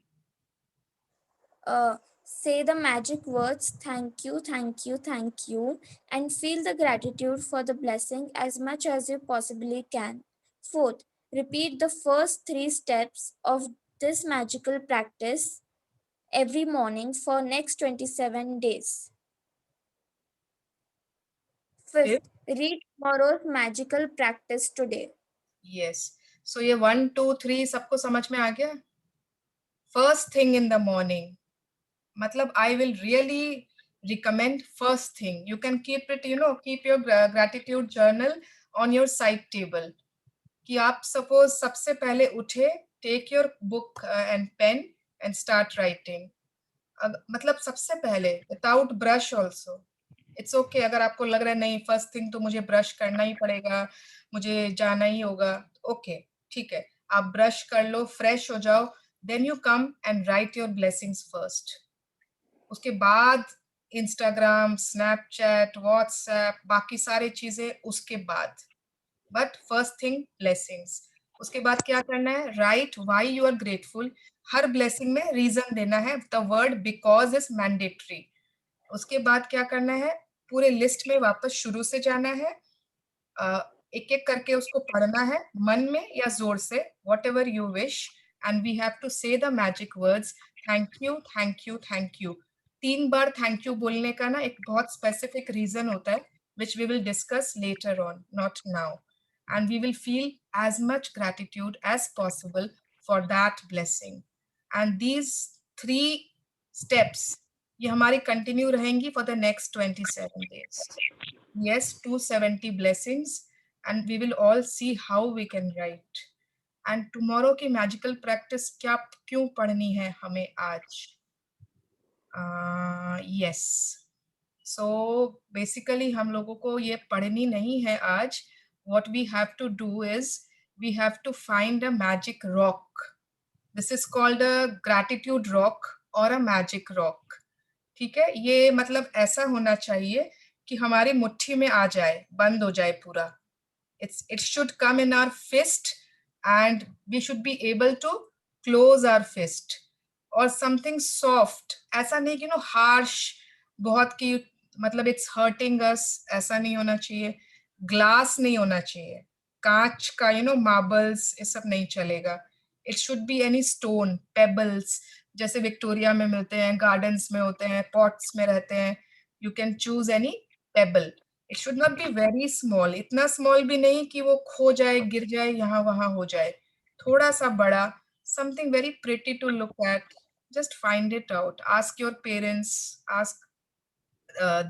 say the magic words thank you, thank you, thank you, and feel the gratitude for the blessing as much as you possibly can. Fourth, repeat the first 3 steps of this magical practice every morning for next 27 days. Fifth, read tomorrow's magical practice today. yes. So ये 1, 2, 3 सबको समझ में आ गया? First thing in the morning. मतलब I will really recommend first thing. You can keep it, you know, keep your gratitude journal on your side table. कि आप suppose सबसे पहले उठे, take your book and pen and start writing. मतलब सबसे पहले without brush also. It's okay अगर आपको लग रहा है नहीं first thing तो मुझे brush करना ही पड़ेगा, मुझे जाना ही होगा, okay, ठीक है, आप brush कर लो, fresh हो जाओ, then you come and write your blessings first. उसके बाद Instagram, Snapchat, WhatsApp, बाकी सारी चीजें उसके बाद. But first thing, blessings. उसके बाद क्या करना है? Write why you are grateful. Her blessing में reason देना है. The word because is mandatory. उसके बाद क्या करना है? पूरे list में वापस शुरू से जाना है. एक एक करके उसको पढ़ना है मन में या जोर से, whatever you wish, and we have to say the magic words thank you, thank you, thank you. 3 bar thank you बोलने का ना एक बहुत specific reason होता है, which we will discuss later on, not now. And we will feel as much gratitude as possible for that blessing. And these 3 steps, ये हमारी continue रहेंगी for the next 27 days. Yes, 270 blessings, and we will all see how we can write. And tomorrow की magical practice क्या क्यों पढ़नी है हमें आज? Yes. So basically हम लोगों को ये पढ़नी नहीं है आज. What we have to do is we have to find a magic rock. This is called a gratitude rock or a magic rock. ठीक है, ये मतलब ऐसा होना चाहिए कि हमारी मुट्ठी में आ जाए, बंद हो जाए पूरा. It should come in our fist and we should be able to close our fist. Or something soft, ऐसा नहीं कि harsh, बहुत की मतलब it's hurting us, ऐसा नहीं होना चाहिए. Glass नहीं होना चाहिए, कांच का marbles, ये सब नहीं चलेगा. It should be any stone, pebbles, जैसे विक्टोरिया में मिलते हैं, गार्डन्स में होते हैं, पॉट्स में रहते हैं. You can choose any pebble. It should not be very small. इतना small भी नहीं कि वो खो जाए, गिर जाए, यहाँ वहाँ हो जाए. थोड़ा सा बड़ा, something very pretty to look at. Just find it out. Ask your parents. Ask.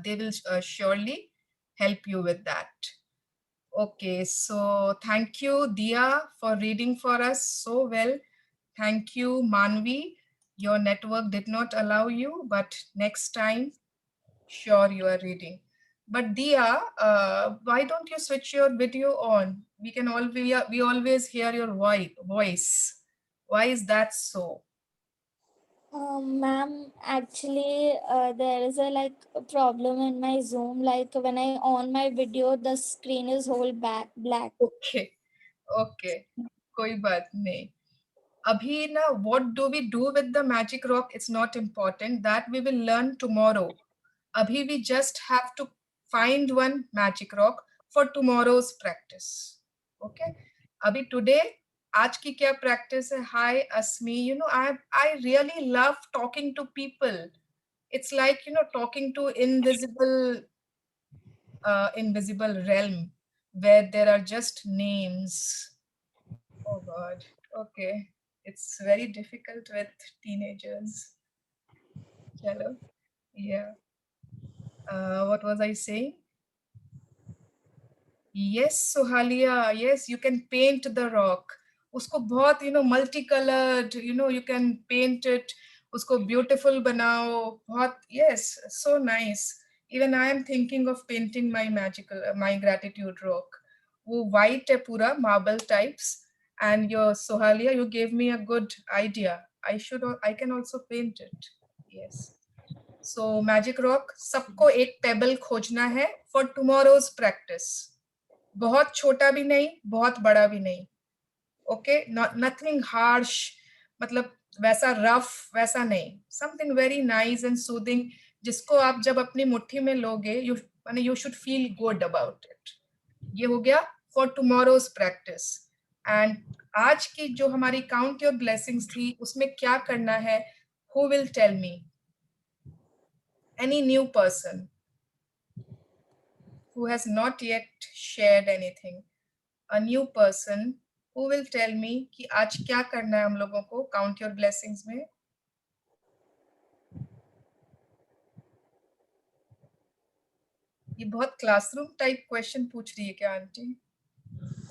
They will surely help you with that. Okay, so thank you, Dia, for reading for us so well. Thank you, Manvi. Your network did not allow you, but next time, sure you are reading. But Dia, why don't you switch your video on? We always hear your voice. Why is that so? Ma'am, actually, there is a problem in my Zoom. Like when I on my video, the screen is whole black. Okay, okay, कोई बात नहीं. Abhi na, what do we do with the magic rock? It's not important. That we will learn tomorrow. Abhi we just have to find one magic rock for tomorrow's practice. Okay. Abhi today, आज की क्या practice है? Hi, Asmi. You know, I really love talking to people. It's like, you know, talking to invisible realm where there are just names. Oh God. Okay. It's very difficult with teenagers. Chalo. Yeah. What was I saying? Yes, Sohalia. Yes, you can paint the rock. Usko bahut, you know, multicolored, you know, you can paint it. Usko beautiful banao. Bahut, yes, so nice. Even I am thinking of painting my gratitude rock. वो white है पूरा, marble types. And your Sohalia, you gave me a good idea. I can also paint it. Yes. So magic rock, सबको एक pebble खोजना है for tomorrow's practice. बहुत छोटा भी नहीं, बहुत बड़ा भी नहीं. Okay, nothing harsh. मतलब वैसा rough, वैसा नहीं. Something very nice and soothing. जिसको आप जब अपनी मुट्ठी में लोगे, you should feel good about it. ये हो गया for tomorrow's practice. And आज की जो हमारी count your blessings थी, उसमें क्या करना है? Who will tell me? Any new person who has not yet shared anything? A new person who will tell me कि आज क्या करना है हम लोगों को count your blessings में? ये बहुत classroom type question पूछ रही है क्या aunty?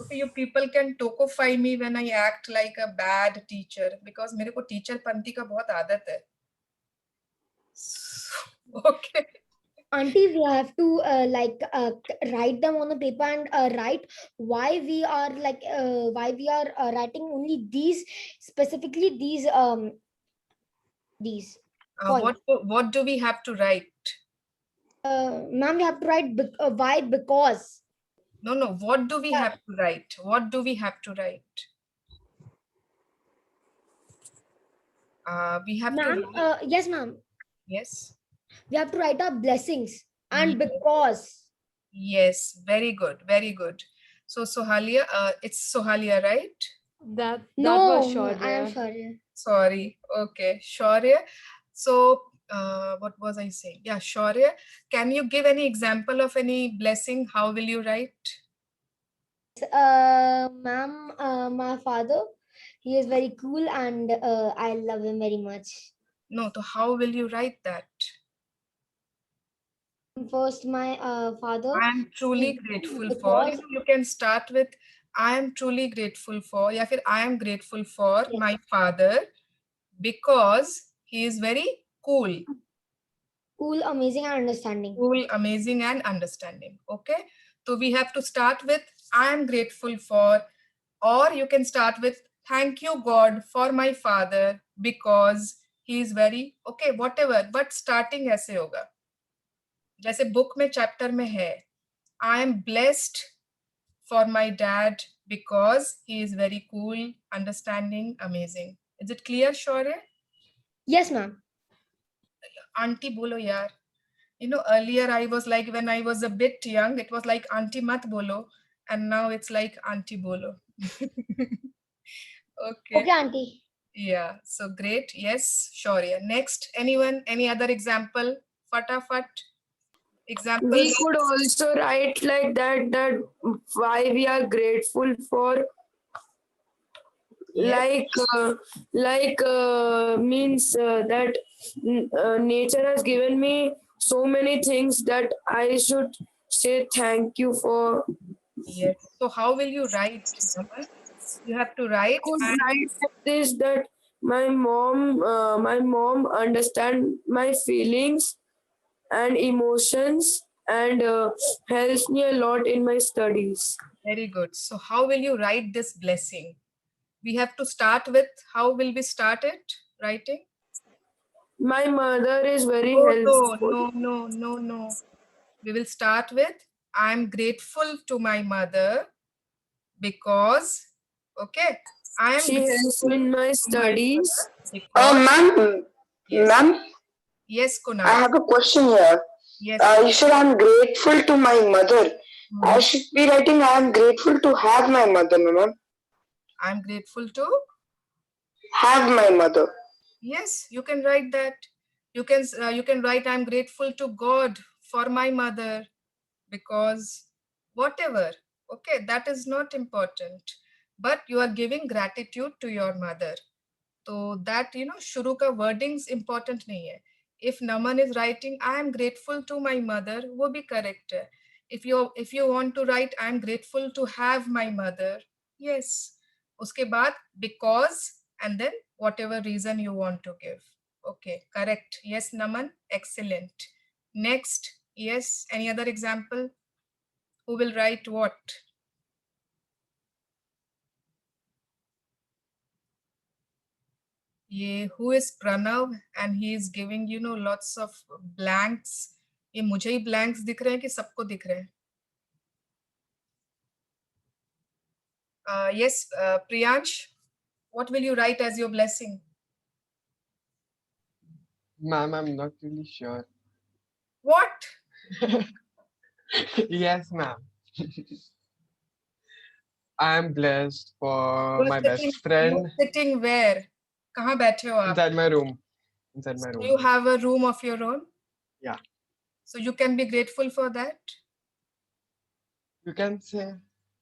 Okay, you people can tokofy me when I act like a bad teacher because मेरे को teacher पंती का बहुत आदत है. Okay. Auntie, we have to write them on the paper and write why we are writing only these, specifically these points. What do we have to write? Ma'am, we have to write why, because. No. What do we have to write? What do we have to write? We have to write. Yes, ma'am. Yes. We have to write our blessings and because. Yes, very good, very good. So Sohalia, it's Sohalia, right? That No, was Shaurya. I am sorry. Sorry. Okay, Shaurya. So what was I saying? Yeah, Shaurya, can you give any example of any blessing? How will you write? Ma'am, my father, he is very cool and I love him very much. No, so how will you write that? First, my father. I am truly grateful for. You can start with I am truly grateful for. या फिर I am grateful for my father because he is very cool. Cool, amazing, and understanding. Cool, amazing, and understanding. Okay. So we have to start with I am grateful for, or you can start with thank you God for my father because he is very okay, whatever. But starting ऐसे होगा. जैसे book में chapter में है I am blessed for my dad because he is very cool, understanding, amazing. Is it clear, Shaurya? Yes, ma'am. Auntie bolo yaar. You know, earlier I was like, when I was a bit young, it was like auntie mat bolo, and now it's like auntie bolo. Okay. Okay, auntie. Yeah, so great. Yes, sure. Yeah. Next, anyone? Any other example? Fatafat. Example. We could also write like that why we are grateful for, Yes. means that nature has given me so many things that I should say thank you for. Yes. So how will you write, Naman? You have to write. Could write like this that my mom understand my feelings and emotions and helps me a lot in my studies. Very good. So how will you write this blessing? We have to start with, how will we start it? Writing? My mother is very Oh, helpful. no. We will start with, I'm grateful to my mother because, okay, I am She helps me grateful in my to my studies. mother because, Ma'am, yes, ma'am, yes, I Kunal, have a question here. yes, You said I'm grateful to my mother. I Mhm. should be writing I'm grateful to have my mother, no, ma'am. I'm grateful to, Have my mother. yes, you can write that. You can write, I'm grateful to God for my mother because whatever, okay, that is not important, but you are giving gratitude to your mother. So that, शुरू का wordings important नहीं है. If Naman is writing, I am grateful to my mother, वो भी correct है. If you want to write, I am grateful to have my mother, yes. उसके बाद because and then whatever reason you want to give. Okay, correct. Yes, Naman, excellent. Next, yes, any other example? Who will write what? ये who is Pranav and he is giving lots of blanks. ये मुझे ही blanks दिख रहे हैं कि सबको दिख रहे हैं? Yes, Priyansh, what will you write as your blessing? Ma'am, I'm not really sure. What? Yes, ma'am. I am blessed for You are my best you friend are sitting where? कहाँ बैठे हो आप? inside my room. Inside my So room. you have a room of your own? Yeah. So you can be grateful for that? You can say.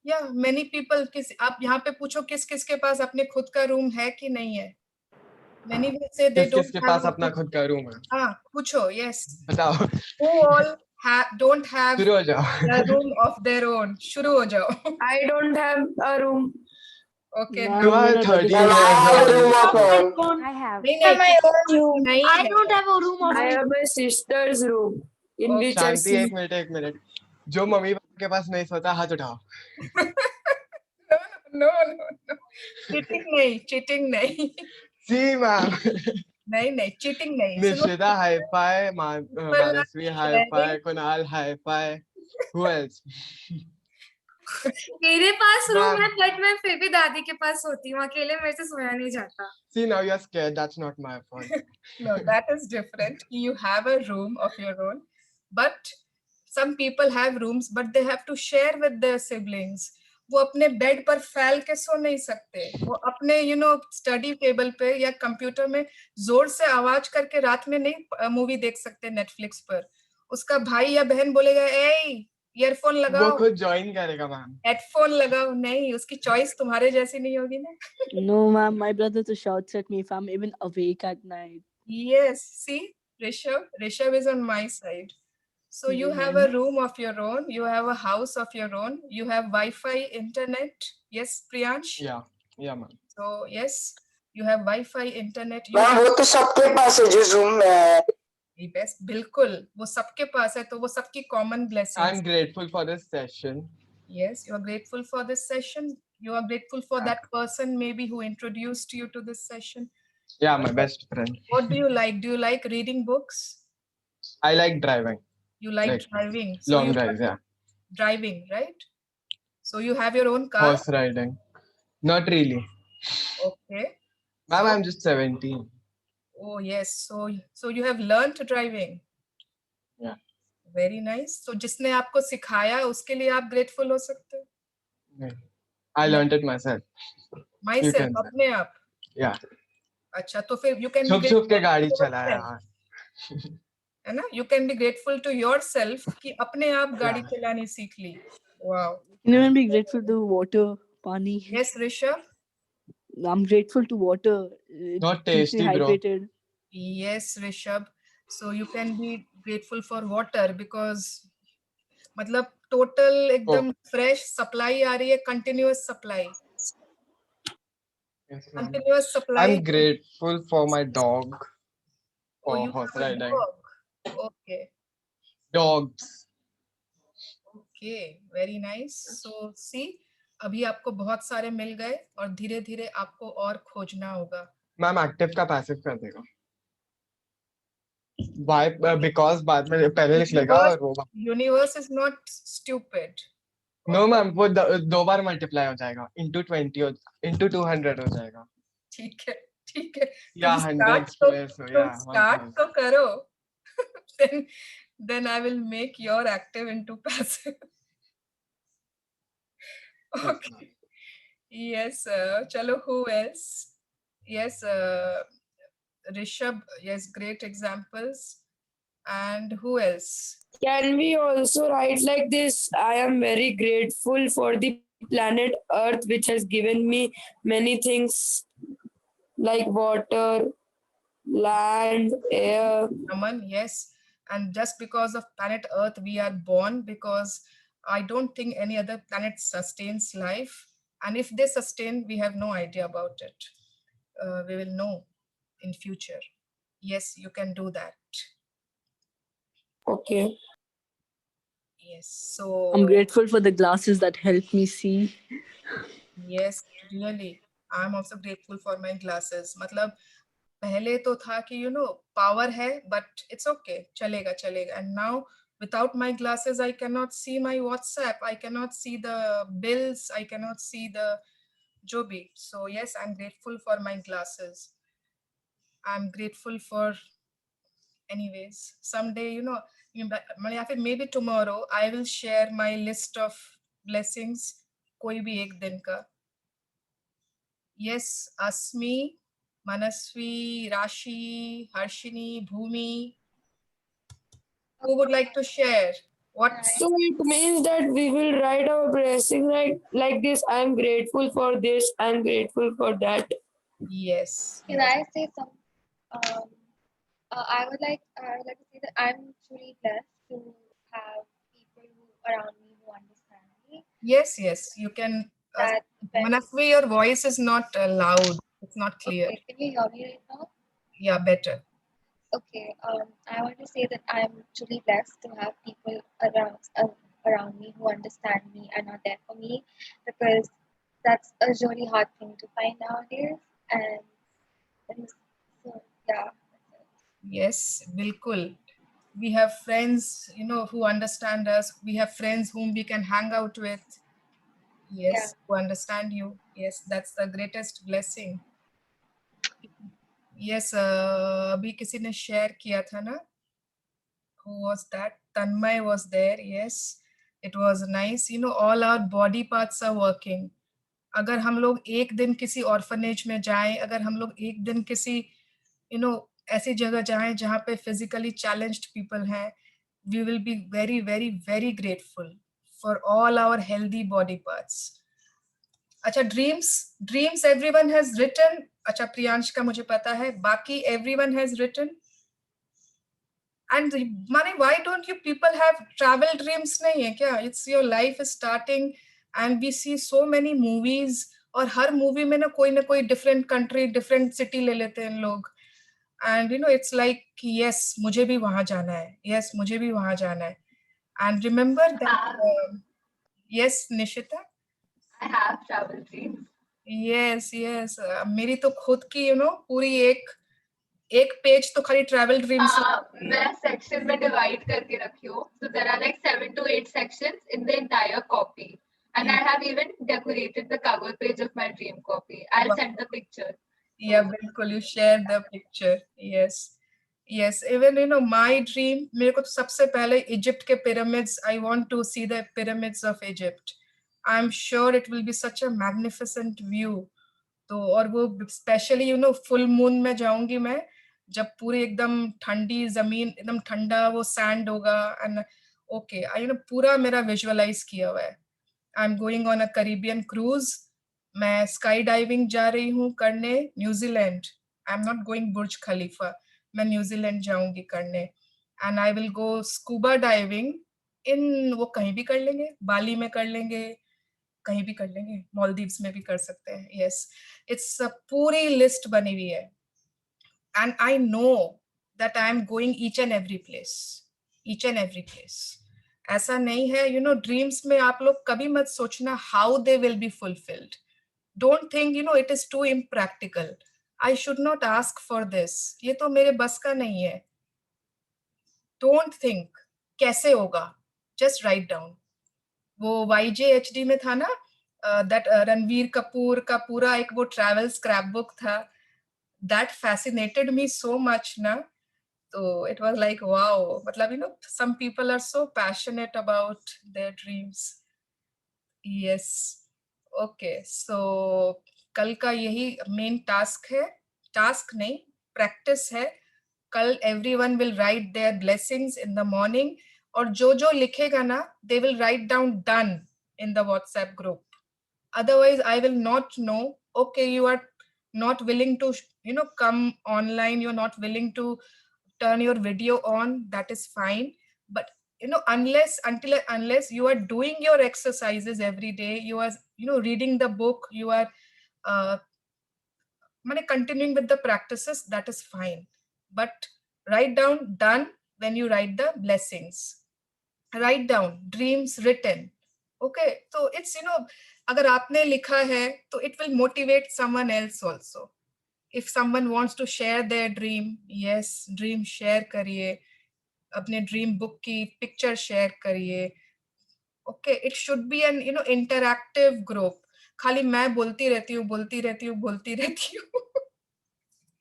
Yeah, many people, आप यहाँ पे पूछो किस किस के पास अपने खुद का रूम है कि नहीं है? Many will say they किस don't किसके have पास अपना खुद का रूम है? हाँ, पूछो, yes. बताओ. Who all don't have शुरू हो जाओ. a room of their own? शुरू हो जाओ. I don't have a room. Okay, Ma'am, You are you know that is 13 Ma'am, I years have a room old. of my own. I have. नहीं नहीं my own room. नहीं I है. don't have a room of I have my sister's room in Okay. which I Shanti, sleep. एक minute. जो mummy papa के पास नहीं सोता हाथ उठाओ. No. Cheating नहीं. See, ma'am. नहीं, cheating नहीं. Nishita, hi-fi, Manasvi, hi-fi, Kunal, hi-fi. Who else? मेरे पास रूम Ma'am. है बट मैं फिर भी दादी के पास सोती हूँ अकेले मेरे से सोया नहीं जाता. See, now you're scared. That's not my fault. No, that is different. You have a room of your own, but some people have rooms, but they have to share with their siblings. वो अपने bed पर फैल के सो नहीं सकते. वो अपने study table पे या कंप्यूटर में जोर से आवाज करके रात में नहीं मूवी देख सकते नेटफ्लिक्स पर. उसका भाई या बहन बोलेगा, ए ईयरफोन वो लगाओ, खुद ज्वाइन करेगा मैम. हेडफोन लगाओ. नहीं, उसकी चॉइस तुम्हारे जैसी नहीं होगी ना. No, ma'am, my brother just shouts at me if I'm even awake at night. Yes, see, Rishabh is on my side. So you have a room of your own, you have a house of your own, you have Wi-Fi, internet. Yes, Priyansh? Yeah, ma'am. So yes, you have Wi-Fi, internet. You ma'am वो तो सबके पास है जिस room में है. best, बिल्कुल, वो सबके पास है तो वो सबकी common blessings. I'm grateful for this session. Yes, you are grateful for this session. You are grateful for that person maybe who introduced you to this session. Yeah, my best friend. What do you like? Do you like reading books? I like driving. You like driving. So Long you drives, yeah. driving, right? So you have your own car? Horse riding. Not really. Okay. Ma'am, I'm just 17. Oh yes. So you have learned driving. Yeah. Very nice. So जिसने आपको सिखाया उसके लिए आप grateful हो सकते हो? I learned it myself. Myself, can say. अपने आप. Yeah. अच्छा, तो फिर you can be छुप छुप के grateful गाड़ी to चलाया yourself, है ना? You can be grateful to yourself कि अपने आप गाड़ी चलानी सीख ली. Wow. Can even be grateful to water, pani. Yes, Rishabh. I'm grateful to water. It Not keeps me tasty, bro. hydrated. Yes, Rishabh. So you can be grateful for water because मतलब total एकदम fresh supply आ रही है, continuous supply. Yes, ma'am. Continuous supply. I'm grateful for my dog. Oh, For you horse have a riding. dog. Okay. Dogs. Okay, very nice. So see, अभी आपको बहुत सारे मिल गए और धीरे धीरे आपको और खोजना होगा. मैम एक्टिव का पैसिव कर देगा. Why? Because बाद में पहले लिख लेगा और वो. Universe is not stupid. No ma'am, वो दो बार मल्टीप्लाई हो जाएगा. Into 20 into 200 हो जाएगा. ठीक है, ठीक है. या 100 squares हो या Start तो करो. Then I will make your active into passive. Okay. Yes. Chalo, who else? Yes. Rishabh. Yes, great examples. And who else? Can we also write like this? I am very grateful for the planet Earth, which has given me many things like water, land, air. Aman, yes. And just because of planet Earth, we are born, because I don't think any other planet sustains life. And if they sustain, we have no idea about it. We will know in future. Yes, you can do that. Okay. Yes. So I'm grateful for the glasses that help me see. yes, really. I'm also grateful for my glasses. मतलब पहले तो था कि power है, but it's okay, चलेगा चलेगा. And now without my glasses, I cannot see my WhatsApp. I cannot see the bills. I cannot see the जो भी. So yes, I'm grateful for my glasses. I'm grateful for, anyways, someday, maybe tomorrow I will share my list of blessings. कोई भी एक दिन का. Yes, Asmi, Manasvi, Rashi, Harshini, Bhumi. Who would like to share? What? So it means that we will write our blessing like this. I am grateful for this. I am grateful for that. Yes. Can I say some? I would like to say that I'm truly blessed to have people around me who understand me. Yes, yes, you can. Manasvi, your voice is not loud. It's not clear. Okay, can you hear me right now? Yeah, better. Okay. I want to say that I'm truly blessed to have people around me who understand me and are there for me, because that's a really hard thing to find nowadays. And so yeah. Yes, bilkul. We have friends, who understand us. We have friends whom we can hang out with. Yes, who understand you. Yes, that's the greatest blessing. Yes, अभी किसी ने share किया था ना? Who was that? Tanmay was there. Yes, it was nice. All our body parts are working. अगर हम लोग एक दिन किसी orphanage में जाएं, अगर हम लोग एक दिन किसी, ऐसी जगह जाएं जहाँ पे physically challenged people हैं, we will be very, very, very grateful for all our healthy body parts. अच्छा, dreams everyone has written. अच्छा, प्रियांश का मुझे पता है, बाकी everyone has written. And Mani, why don't you people have travel dreams? नहीं है क्या? It's your life is starting and we see so many movies, और हर movie में ना कोई different country, different city ले लेते हैं लोग. And it's like, yes, मुझे भी वहाँ जाना है. Yes, मुझे भी वहाँ जाना है. And remember that, yes, Nishita? I have travel dreams. Yes, yes. मेरी तो खुद की, पूरी एक पेज तो खाली travel dreams. मैं section में divide करके रखी हूँ. So there are like 7 to 8 sections in the entire copy. And I have even decorated the cover page of my dream copy. I'll send the picture. Yeah, bilkul, you share the picture. Yes. Yes, even my dream, मेरे को तो सबसे पहले Egypt के pyramids, I want to see the pyramids of Egypt. I'm sure it will be such a magnificent view. तो और वो specially you know full moon में जाऊंगी मैं, जब पूरी एकदम ठंडी जमीन, एकदम ठंडा वो सैंड होगा एंड ओके आई नो पूरा मेरा विजुअलाइज किया हुआ है। I am going on a Caribbean cruise, मैं स्काई डाइविंग जा रही हूँ करने New Zealand. I am not going Burj Khalifa, मैं न्यूजीलैंड जाऊंगी करने। And I will go scuba diving in, वो कहीं भी कर लेंगे, बाली में कर लेंगे, कहीं भी कर लेंगे, मालदीव्स में भी कर सकते हैं। यस, इट्स पूरी लिस्ट बनी हुई है and I know that I am going each and every place, each and every place. ऐसा नहीं है यू नो ड्रीम्स में आप लोग कभी मत सोचना how they will be fulfilled. Don't think you know it is too impractical, I should not ask for this, ये तो मेरे बस का नहीं है। डोंट थिंक कैसे होगा, जस्ट राइट डाउन। वो YJHD में था ना, दैट रणवीर कपूर का पूरा एक वो ट्रैवल स्क्रैप बुक था, that fascinated me so much ना। तो इट वाज लाइक वाओ, मतलब you know some people are so passionate about their dreams. Yes, okay, so कल का यही मेन टास्क है, टास्क नहीं प्रैक्टिस है। कल everyone will write their blessings in the morning, और जो जो लिखेगा ना they will write down done in the WhatsApp group. Otherwise, I will not know. Okay, you are not willing to, you know, come online. You're not willing to turn your video on. That is fine. But you know, unless you are doing your exercises every day, you are, you know, reading the book, you are, continuing with the practices. That is fine. But write down done when you write the blessings. Write down dreams written. Okay, so it's, you know, अगर आपने लिखा है तो it will motivate someone else also. If someone wants to share their dream, yes, dream share करिए, अपने dream book की picture share करिए. Okay, it should be an, you know, interactive group. खाली मैं बोलती रहती हूँ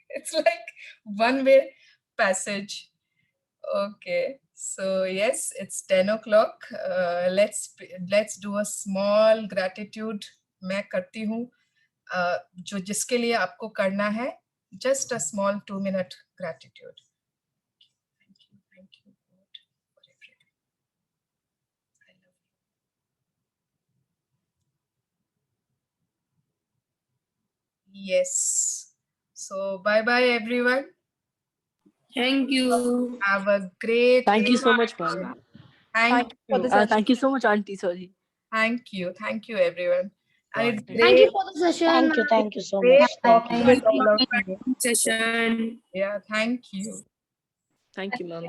it's like one way passage. Okay, so yes, it's 10 o'clock. Let's do a small gratitude. मैं करती हूँ, जो जिसके लिए आपको करना है, just a small 2-minute gratitude. Thank you, God, for everything. I love you. Yes. So bye bye everyone. Thank you. Have a great. Thank you so much, ma'am. Thank you. Thank you so much, auntie. Sorry. Thank you everyone. And it's Thank great. Thank you for the session. Thank you so Great much. Thank you. talking with all of you. Session. Yeah, thank you. Thank you, ma'am.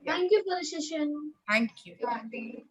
Thank you for the session. Thank you. Auntie.